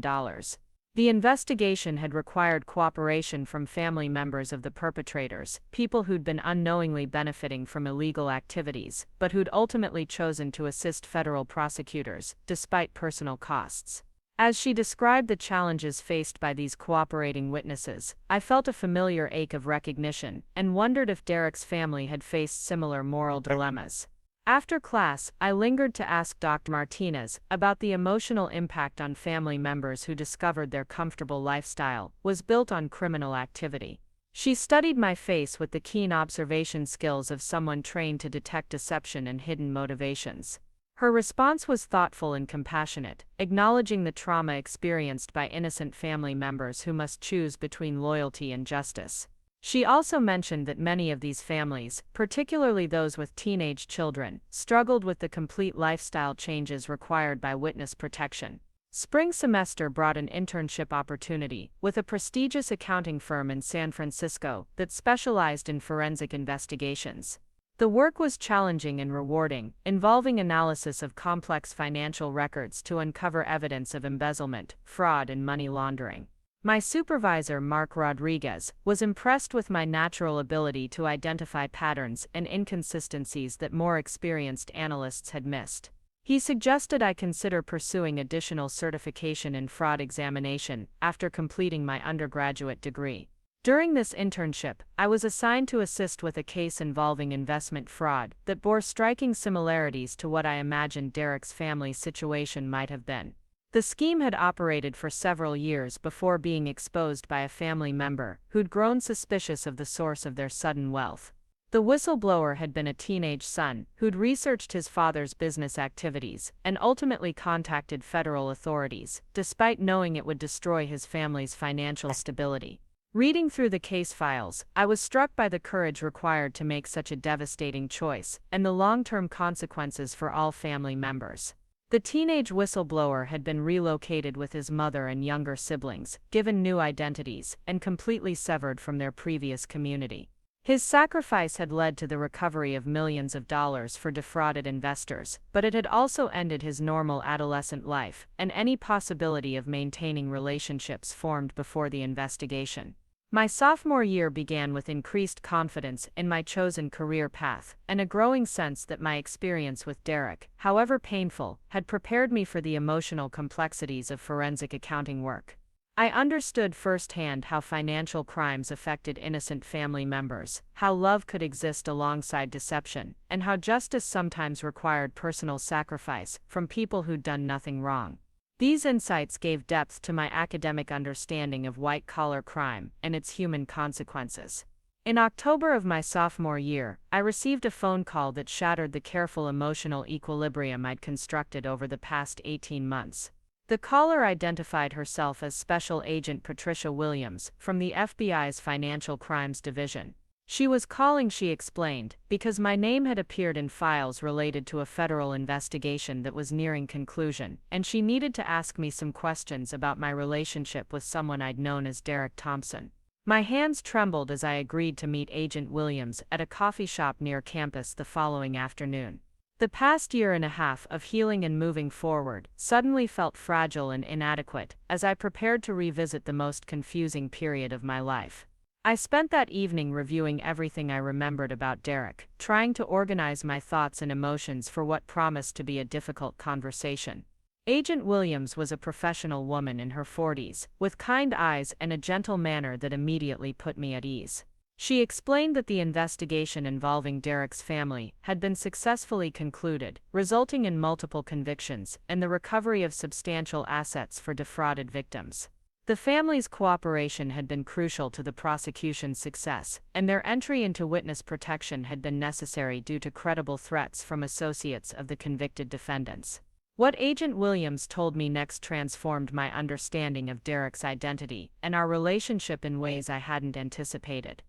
The investigation had required cooperation from family members of the perpetrators, people who'd been unknowingly benefiting from illegal activities, but who'd ultimately chosen to assist federal prosecutors, despite personal costs. As she described the challenges faced by these cooperating witnesses, I felt a familiar ache of recognition and wondered if Derek's family had faced similar moral dilemmas. After class, I lingered to ask Dr. Martinez about the emotional impact on family members who discovered their comfortable lifestyle was built on criminal activity. She studied my face with the keen observation skills of someone trained to detect deception and hidden motivations. Her response was thoughtful and compassionate, acknowledging the trauma experienced by innocent family members who must choose between loyalty and justice. She also mentioned that many of these families, particularly those with teenage children, struggled with the complete lifestyle changes required by witness protection. Spring semester brought an internship opportunity with a prestigious accounting firm in San Francisco that specialized in forensic investigations. The work was challenging and rewarding, involving analysis of complex financial records to uncover evidence of embezzlement, fraud, and money laundering. My supervisor, Mark Rodriguez, was impressed with my natural ability to identify patterns and inconsistencies that more experienced analysts had missed. He suggested I consider pursuing additional certification in fraud examination after completing my undergraduate degree. During this internship, I was assigned to assist with a case involving investment fraud that bore striking similarities to what I imagined Derek's family situation might have been. The scheme had operated for several years before being exposed by a family member who'd grown suspicious of the source of their sudden wealth. The whistleblower had been a teenage son who'd researched his father's business activities and ultimately contacted federal authorities, despite knowing it would destroy his family's financial stability. Reading through the case files, I was struck by the courage required to make such a devastating choice and the long-term consequences for all family members. The teenage whistleblower had been relocated with his mother and younger siblings, given new identities, and completely severed from their previous community. His sacrifice had led to the recovery of millions of dollars for defrauded investors, but it had also ended his normal adolescent life and any possibility of maintaining relationships formed before the investigation. My sophomore year began with increased confidence in my chosen career path and a growing sense that my experience with Derek, however painful, had prepared me for the emotional complexities of forensic accounting work. I understood firsthand how financial crimes affected innocent family members, how love could exist alongside deception, and how justice sometimes required personal sacrifice from people who'd done nothing wrong. These insights gave depth to my academic understanding of white-collar crime and its human consequences. In October of my sophomore year, I received a phone call that shattered the careful emotional equilibrium I'd constructed over the past 18 months. The caller identified herself as Special Agent Patricia Williams from the FBI's Financial Crimes Division. She was calling, she explained, because my name had appeared in files related to a federal investigation that was nearing conclusion, and she needed to ask me some questions about my relationship with someone I'd known as Derek Thompson. My hands trembled as I agreed to meet Agent Williams at a coffee shop near campus the following afternoon. The past year and a half of healing and moving forward suddenly felt fragile and inadequate as I prepared to revisit the most confusing period of my life. I spent that evening reviewing everything I remembered about Derek, trying to organize my thoughts and emotions for what promised to be a difficult conversation. Agent Williams was a professional woman in her 40s, with kind eyes and a gentle manner that immediately put me at ease. She explained that the investigation involving Derek's family had been successfully concluded, resulting in multiple convictions and the recovery of substantial assets for defrauded victims. The family's cooperation had been crucial to the prosecution's success, and their entry into witness protection had been necessary due to credible threats from associates of the convicted defendants. What Agent Williams told me next transformed my understanding of Derek's identity and our relationship in ways I hadn't anticipated.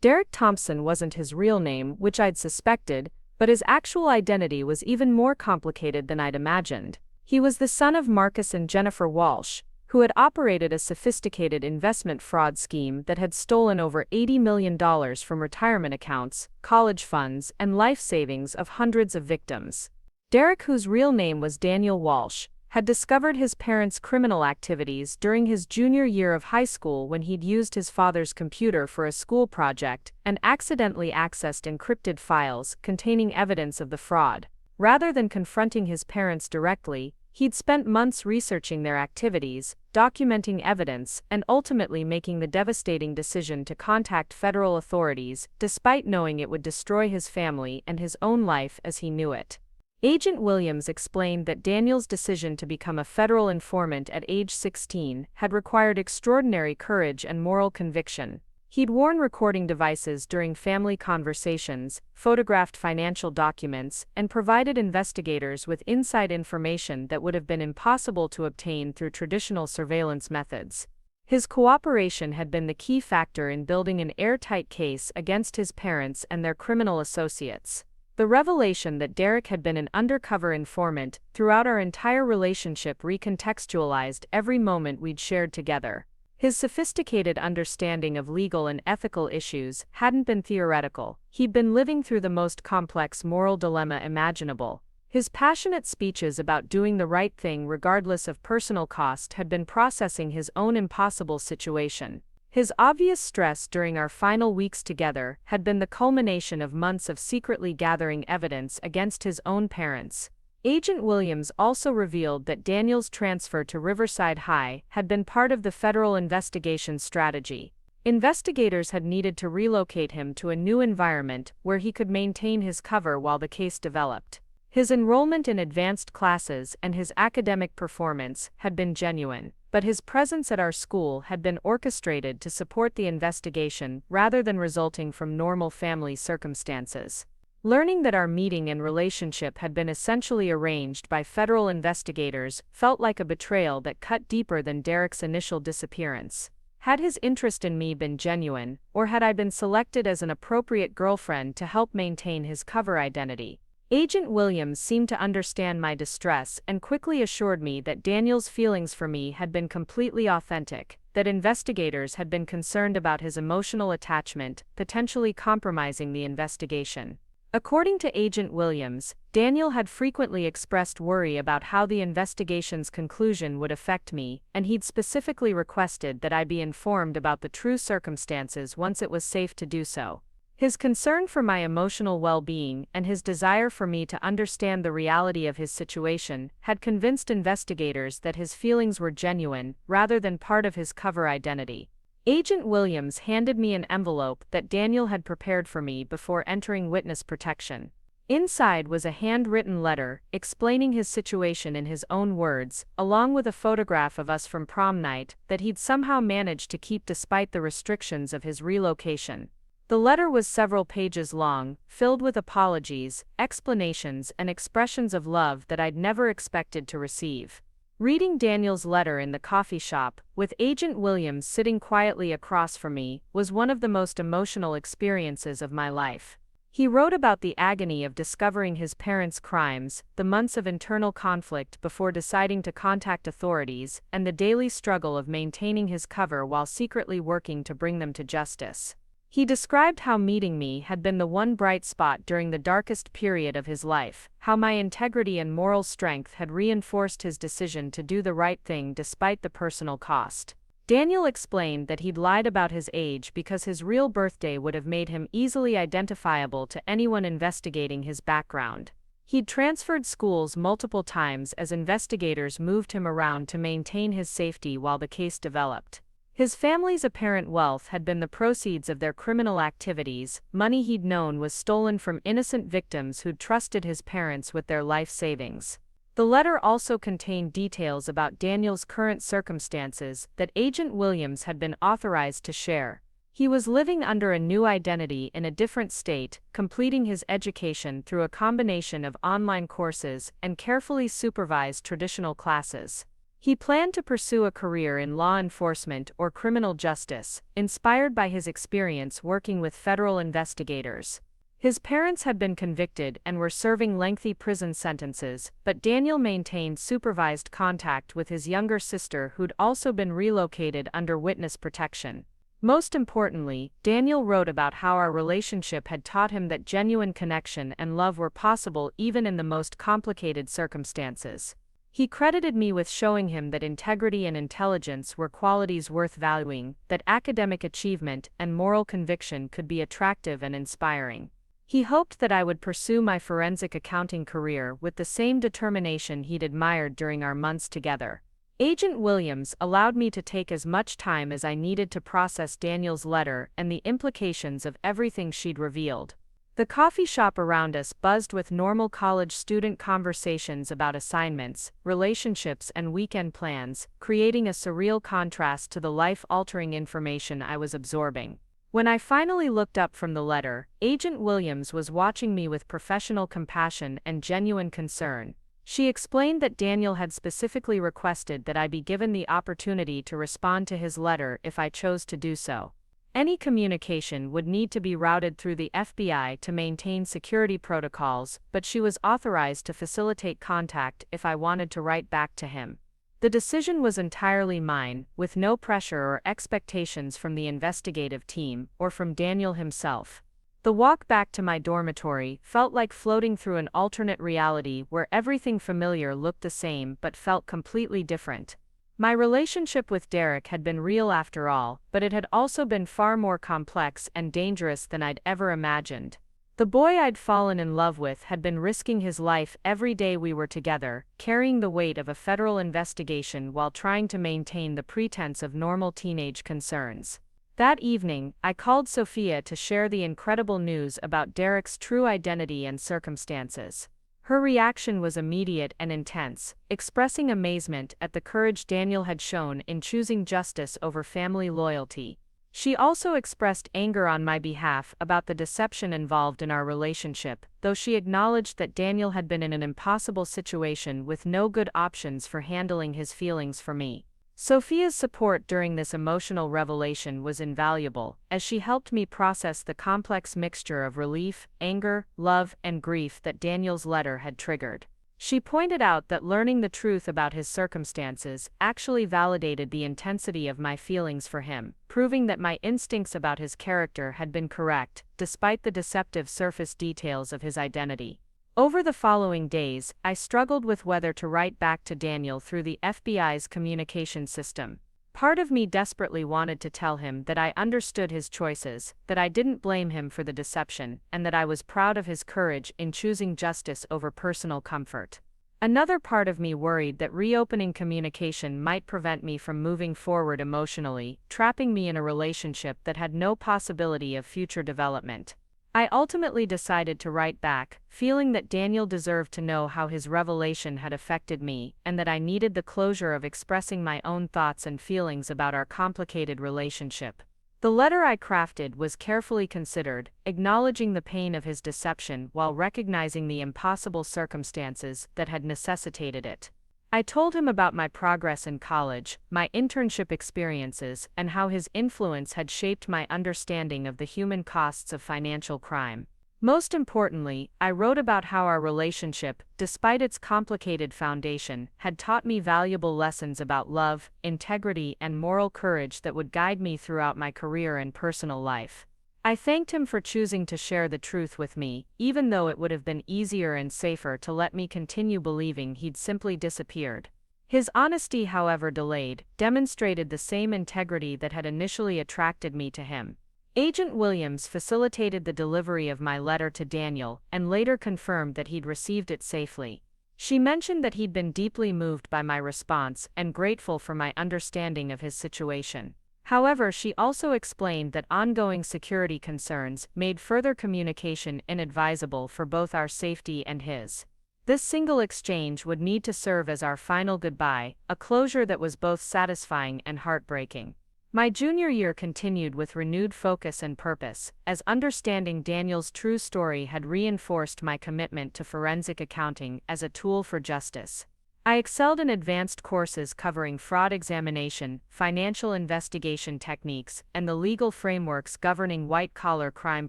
Derek Thompson wasn't his real name, which I'd suspected, but his actual identity was even more complicated than I'd imagined. He was the son of Marcus and Jennifer Walsh, who had operated a sophisticated investment fraud scheme that had stolen over $80 million from retirement accounts, college funds, and life savings of hundreds of victims. Derek, whose real name was Daniel Walsh, had discovered his parents' criminal activities during his junior year of high school when he'd used his father's computer for a school project and accidentally accessed encrypted files containing evidence of the fraud. Rather than confronting his parents directly, he'd spent months researching their activities, documenting evidence, and ultimately making the devastating decision to contact federal authorities, despite knowing it would destroy his family and his own life as he knew it. Agent Williams explained that Daniel's decision to become a federal informant at age 16 had required extraordinary courage and moral conviction. He'd worn recording devices during family conversations, photographed financial documents, and provided investigators with inside information that would have been impossible to obtain through traditional surveillance methods. His cooperation had been the key factor in building an airtight case against his parents and their criminal associates. The revelation that Derek had been an undercover informant throughout our entire relationship recontextualized every moment we'd shared together. His sophisticated understanding of legal and ethical issues hadn't been theoretical. He'd been living through the most complex moral dilemma imaginable. His passionate speeches about doing the right thing regardless of personal cost had been processing his own impossible situation. His obvious stress during our final weeks together had been the culmination of months of secretly gathering evidence against his own parents. Agent Williams also revealed that Daniel's transfer to Riverside High had been part of the federal investigation strategy. Investigators had needed to relocate him to a new environment where he could maintain his cover while the case developed. His enrollment in advanced classes and his academic performance had been genuine, but his presence at our school had been orchestrated to support the investigation rather than resulting from normal family circumstances. Learning that our meeting and relationship had been essentially arranged by federal investigators felt like a betrayal that cut deeper than Derek's initial disappearance. Had his interest in me been genuine, or had I been selected as an appropriate girlfriend to help maintain his cover identity? Agent Williams seemed to understand my distress and quickly assured me that Daniel's feelings for me had been completely authentic, that investigators had been concerned about his emotional attachment, potentially compromising the investigation. According to Agent Williams, Daniel had frequently expressed worry about how the investigation's conclusion would affect me, and he'd specifically requested that I be informed about the true circumstances once it was safe to do so. His concern for my emotional well-being and his desire for me to understand the reality of his situation had convinced investigators that his feelings were genuine rather than part of his cover identity. Agent Williams handed me an envelope that Daniel had prepared for me before entering witness protection. Inside was a handwritten letter explaining his situation in his own words, along with a photograph of us from prom night that he'd somehow managed to keep despite the restrictions of his relocation. The letter was several pages long, filled with apologies, explanations, and expressions of love that I'd never expected to receive. Reading Daniel's letter in the coffee shop, with Agent Williams sitting quietly across from me, was one of the most emotional experiences of my life. He wrote about the agony of discovering his parents' crimes, the months of internal conflict before deciding to contact authorities, and the daily struggle of maintaining his cover while secretly working to bring them to justice. He described how meeting me had been the one bright spot during the darkest period of his life, how my integrity and moral strength had reinforced his decision to do the right thing despite the personal cost. Daniel explained that he'd lied about his age because his real birthday would have made him easily identifiable to anyone investigating his background. He'd transferred schools multiple times as investigators moved him around to maintain his safety while the case developed. His family's apparent wealth had been the proceeds of their criminal activities. Money he'd known was stolen from innocent victims who'd trusted his parents with their life savings. The letter also contained details about Daniel's current circumstances that Agent Williams had been authorized to share. He was living under a new identity in a different state, completing his education through a combination of online courses and carefully supervised traditional classes. He planned to pursue a career in law enforcement or criminal justice, inspired by his experience working with federal investigators. His parents had been convicted and were serving lengthy prison sentences, but Daniel maintained supervised contact with his younger sister who'd also been relocated under witness protection. Most importantly, Daniel wrote about how our relationship had taught him that genuine connection and love were possible even in the most complicated circumstances. He credited me with showing him that integrity and intelligence were qualities worth valuing, that academic achievement and moral conviction could be attractive and inspiring. He hoped that I would pursue my forensic accounting career with the same determination he'd admired during our months together. Agent Williams allowed me to take as much time as I needed to process Daniel's letter and the implications of everything she'd revealed. The coffee shop around us buzzed with normal college student conversations about assignments, relationships, and weekend plans, creating a surreal contrast to the life-altering information I was absorbing. When I finally looked up from the letter, Agent Williams was watching me with professional compassion and genuine concern. She explained that Daniel had specifically requested that I be given the opportunity to respond to his letter if I chose to do so. Any communication would need to be routed through the FBI to maintain security protocols, but she was authorized to facilitate contact if I wanted to write back to him. The decision was entirely mine, with no pressure or expectations from the investigative team or from Daniel himself. The walk back to my dormitory felt like floating through an alternate reality where everything familiar looked the same but felt completely different. My relationship with Derek had been real after all, but it had also been far more complex and dangerous than I'd ever imagined. The boy I'd fallen in love with had been risking his life every day we were together, carrying the weight of a federal investigation while trying to maintain the pretense of normal teenage concerns. That evening, I called Sofia to share the incredible news about Derek's true identity and circumstances. Her reaction was immediate and intense, expressing amazement at the courage Daniel had shown in choosing justice over family loyalty. She also expressed anger on my behalf about the deception involved in our relationship, though she acknowledged that Daniel had been in an impossible situation with no good options for handling his feelings for me. Sofia's support during this emotional revelation was invaluable, as she helped me process the complex mixture of relief, anger, love, and grief that Daniel's letter had triggered. She pointed out that learning the truth about his circumstances actually validated the intensity of my feelings for him, proving that my instincts about his character had been correct, despite the deceptive surface details of his identity. Over the following days, I struggled with whether to write back to Daniel through the FBI's communication system. Part of me desperately wanted to tell him that I understood his choices, that I didn't blame him for the deception, and that I was proud of his courage in choosing justice over personal comfort. Another part of me worried that reopening communication might prevent me from moving forward emotionally, trapping me in a relationship that had no possibility of future development. I ultimately decided to write back, feeling that Daniel deserved to know how his revelation had affected me, and that I needed the closure of expressing my own thoughts and feelings about our complicated relationship. The letter I crafted was carefully considered, acknowledging the pain of his deception while recognizing the impossible circumstances that had necessitated it. I told him about my progress in college, my internship experiences, and how his influence had shaped my understanding of the human costs of financial crime. Most importantly, I wrote about how our relationship, despite its complicated foundation, had taught me valuable lessons about love, integrity, and moral courage that would guide me throughout my career and personal life. I thanked him for choosing to share the truth with me, even though it would have been easier and safer to let me continue believing he'd simply disappeared. His honesty, however delayed, demonstrated the same integrity that had initially attracted me to him. Agent Williams facilitated the delivery of my letter to Daniel, and later confirmed that he'd received it safely. She mentioned that he'd been deeply moved by my response and grateful for my understanding of his situation. However, she also explained that ongoing security concerns made further communication inadvisable for both our safety and his. This single exchange would need to serve as our final goodbye, a closure that was both satisfying and heartbreaking. My junior year continued with renewed focus and purpose, as understanding Daniel's true story had reinforced my commitment to forensic accounting as a tool for justice. I excelled in advanced courses covering fraud examination, financial investigation techniques, and the legal frameworks governing white-collar crime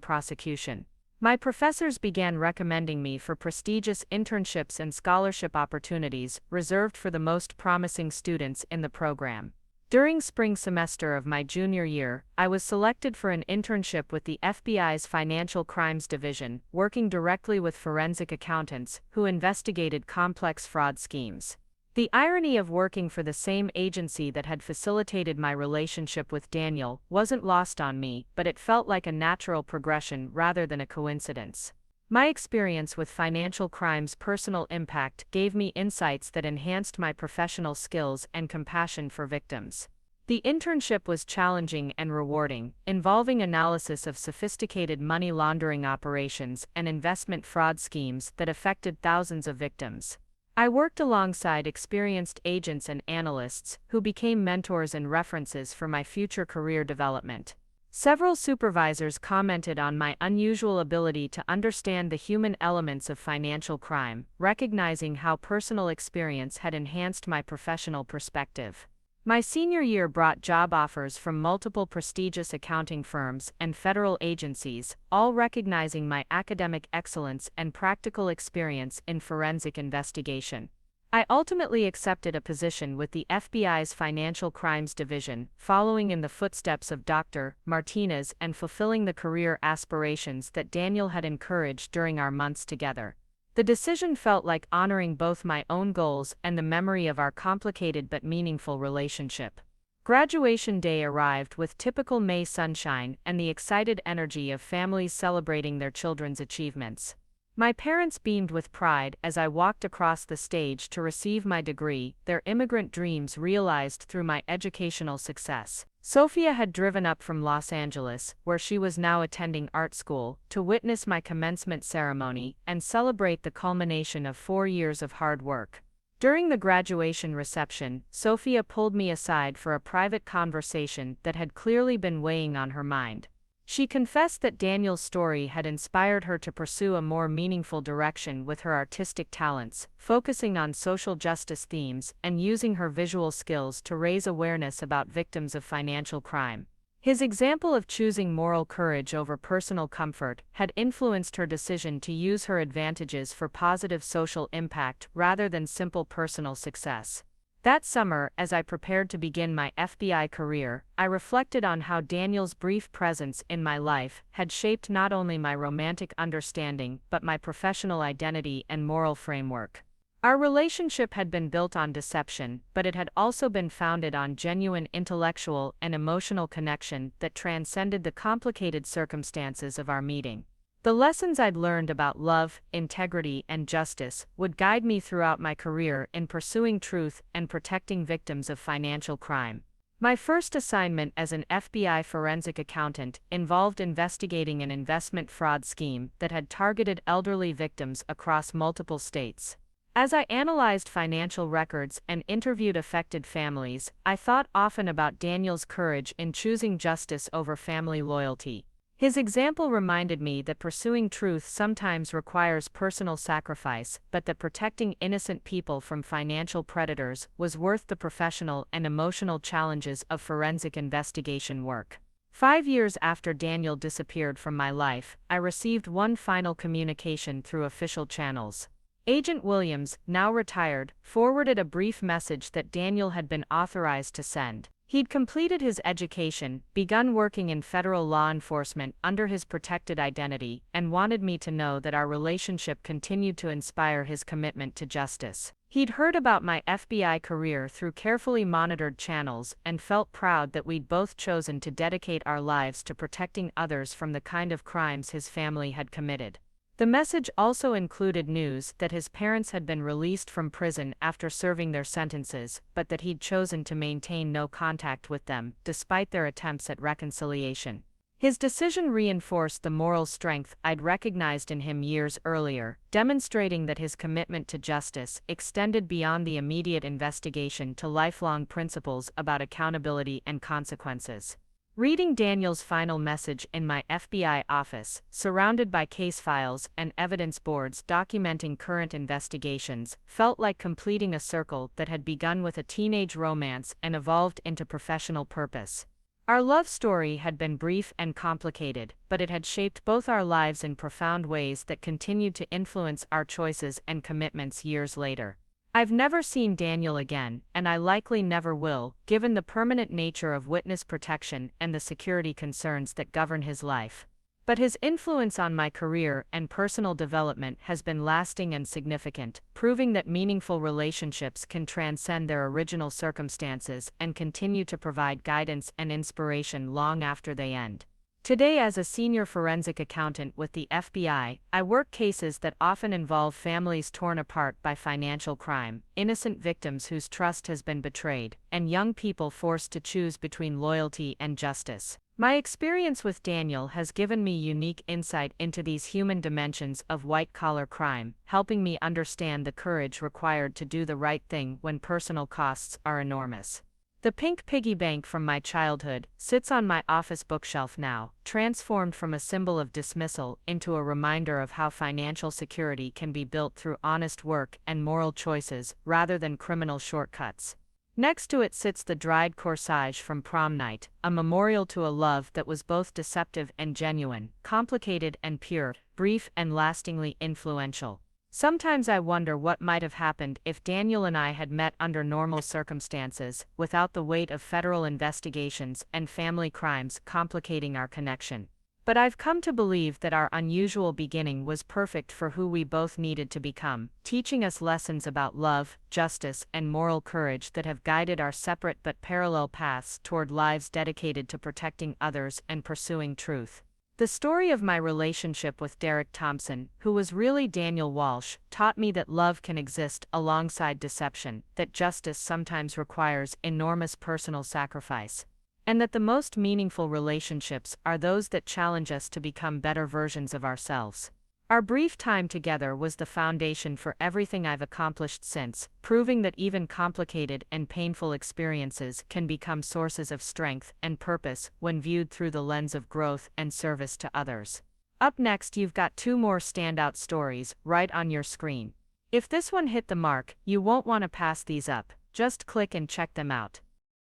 prosecution. My professors began recommending me for prestigious internships and scholarship opportunities reserved for the most promising students in the program. During spring semester of my junior year, I was selected for an internship with the FBI's Financial Crimes Division, working directly with forensic accountants who investigated complex fraud schemes. The irony of working for the same agency that had facilitated my relationship with Daniel wasn't lost on me, but it felt like a natural progression rather than a coincidence. My experience with financial crime's personal impact gave me insights that enhanced my professional skills and compassion for victims. The internship was challenging and rewarding, involving analysis of sophisticated money laundering operations and investment fraud schemes that affected thousands of victims. I worked alongside experienced agents and analysts who became mentors and references for my future career development. Several supervisors commented on my unusual ability to understand the human elements of financial crime, recognizing how personal experience had enhanced my professional perspective. My senior year brought job offers from multiple prestigious accounting firms and federal agencies, all recognizing my academic excellence and practical experience in forensic investigation. I ultimately accepted a position with the FBI's Financial Crimes Division, following in the footsteps of Dr. Martinez and fulfilling the career aspirations that Daniel had encouraged during our months together. The decision felt like honoring both my own goals and the memory of our complicated but meaningful relationship. Graduation day arrived with typical May sunshine and the excited energy of families celebrating their children's achievements. My parents beamed with pride as I walked across the stage to receive my degree, their immigrant dreams realized through my educational success. Sofia had driven up from Los Angeles, where she was now attending art school, to witness my commencement ceremony and celebrate the culmination of 4 years of hard work. During the graduation reception, Sofia pulled me aside for a private conversation that had clearly been weighing on her mind. She confessed that Daniel's story had inspired her to pursue a more meaningful direction with her artistic talents, focusing on social justice themes and using her visual skills to raise awareness about victims of financial crime. His example of choosing moral courage over personal comfort had influenced her decision to use her advantages for positive social impact rather than simple personal success. That summer, as I prepared to begin my FBI career, I reflected on how Daniel's brief presence in my life had shaped not only my romantic understanding but my professional identity and moral framework. Our relationship had been built on deception, but it had also been founded on genuine intellectual and emotional connection that transcended the complicated circumstances of our meeting. The lessons I'd learned about love, integrity, and justice would guide me throughout my career in pursuing truth and protecting victims of financial crime. My first assignment as an FBI forensic accountant involved investigating an investment fraud scheme that had targeted elderly victims across multiple states. As I analyzed financial records and interviewed affected families, I thought often about Daniel's courage in choosing justice over family loyalty. His example reminded me that pursuing truth sometimes requires personal sacrifice, but that protecting innocent people from financial predators was worth the professional and emotional challenges of forensic investigation work. 5 years after Daniel disappeared from my life, I received one final communication through official channels. Agent Williams, now retired, forwarded a brief message that Daniel had been authorized to send. He'd completed his education, begun working in federal law enforcement under his protected identity, and wanted me to know that our relationship continued to inspire his commitment to justice. He'd heard about my FBI career through carefully monitored channels and felt proud that we'd both chosen to dedicate our lives to protecting others from the kind of crimes his family had committed. The message also included news that his parents had been released from prison after serving their sentences, but that he'd chosen to maintain no contact with them, despite their attempts at reconciliation. His decision reinforced the moral strength I'd recognized in him years earlier, demonstrating that his commitment to justice extended beyond the immediate investigation to lifelong principles about accountability and consequences. Reading Daniel's final message in my FBI office, surrounded by case files and evidence boards documenting current investigations, felt like completing a circle that had begun with a teenage romance and evolved into professional purpose. Our love story had been brief and complicated, but it had shaped both our lives in profound ways that continued to influence our choices and commitments years later. I've never seen Daniel again, and I likely never will, given the permanent nature of witness protection and the security concerns that govern his life. But his influence on my career and personal development has been lasting and significant, proving that meaningful relationships can transcend their original circumstances and continue to provide guidance and inspiration long after they end. Today, as a senior forensic accountant with the FBI, I work cases that often involve families torn apart by financial crime, innocent victims whose trust has been betrayed, and young people forced to choose between loyalty and justice. My experience with Daniel has given me unique insight into these human dimensions of white-collar crime, helping me understand the courage required to do the right thing when personal costs are enormous. The pink piggy bank from my childhood sits on my office bookshelf now, transformed from a symbol of dismissal into a reminder of how financial security can be built through honest work and moral choices rather than criminal shortcuts. Next to it sits the dried corsage from prom night, a memorial to a love that was both deceptive and genuine, complicated and pure, brief and lastingly influential. Sometimes I wonder what might have happened if Daniel and I had met under normal circumstances, without the weight of federal investigations and family crimes complicating our connection. But I've come to believe that our unusual beginning was perfect for who we both needed to become, teaching us lessons about love, justice, and moral courage that have guided our separate but parallel paths toward lives dedicated to protecting others and pursuing truth. The story of my relationship with Derek Thompson, who was really Daniel Walsh, taught me that love can exist alongside deception, that justice sometimes requires enormous personal sacrifice, and that the most meaningful relationships are those that challenge us to become better versions of ourselves. Our brief time together was the foundation for everything I've accomplished since, proving that even complicated and painful experiences can become sources of strength and purpose when viewed through the lens of growth and service to others. Up next, you've got two more standout stories right on your screen. If this one hit the mark, you won't want to pass these up. Just click and check them out.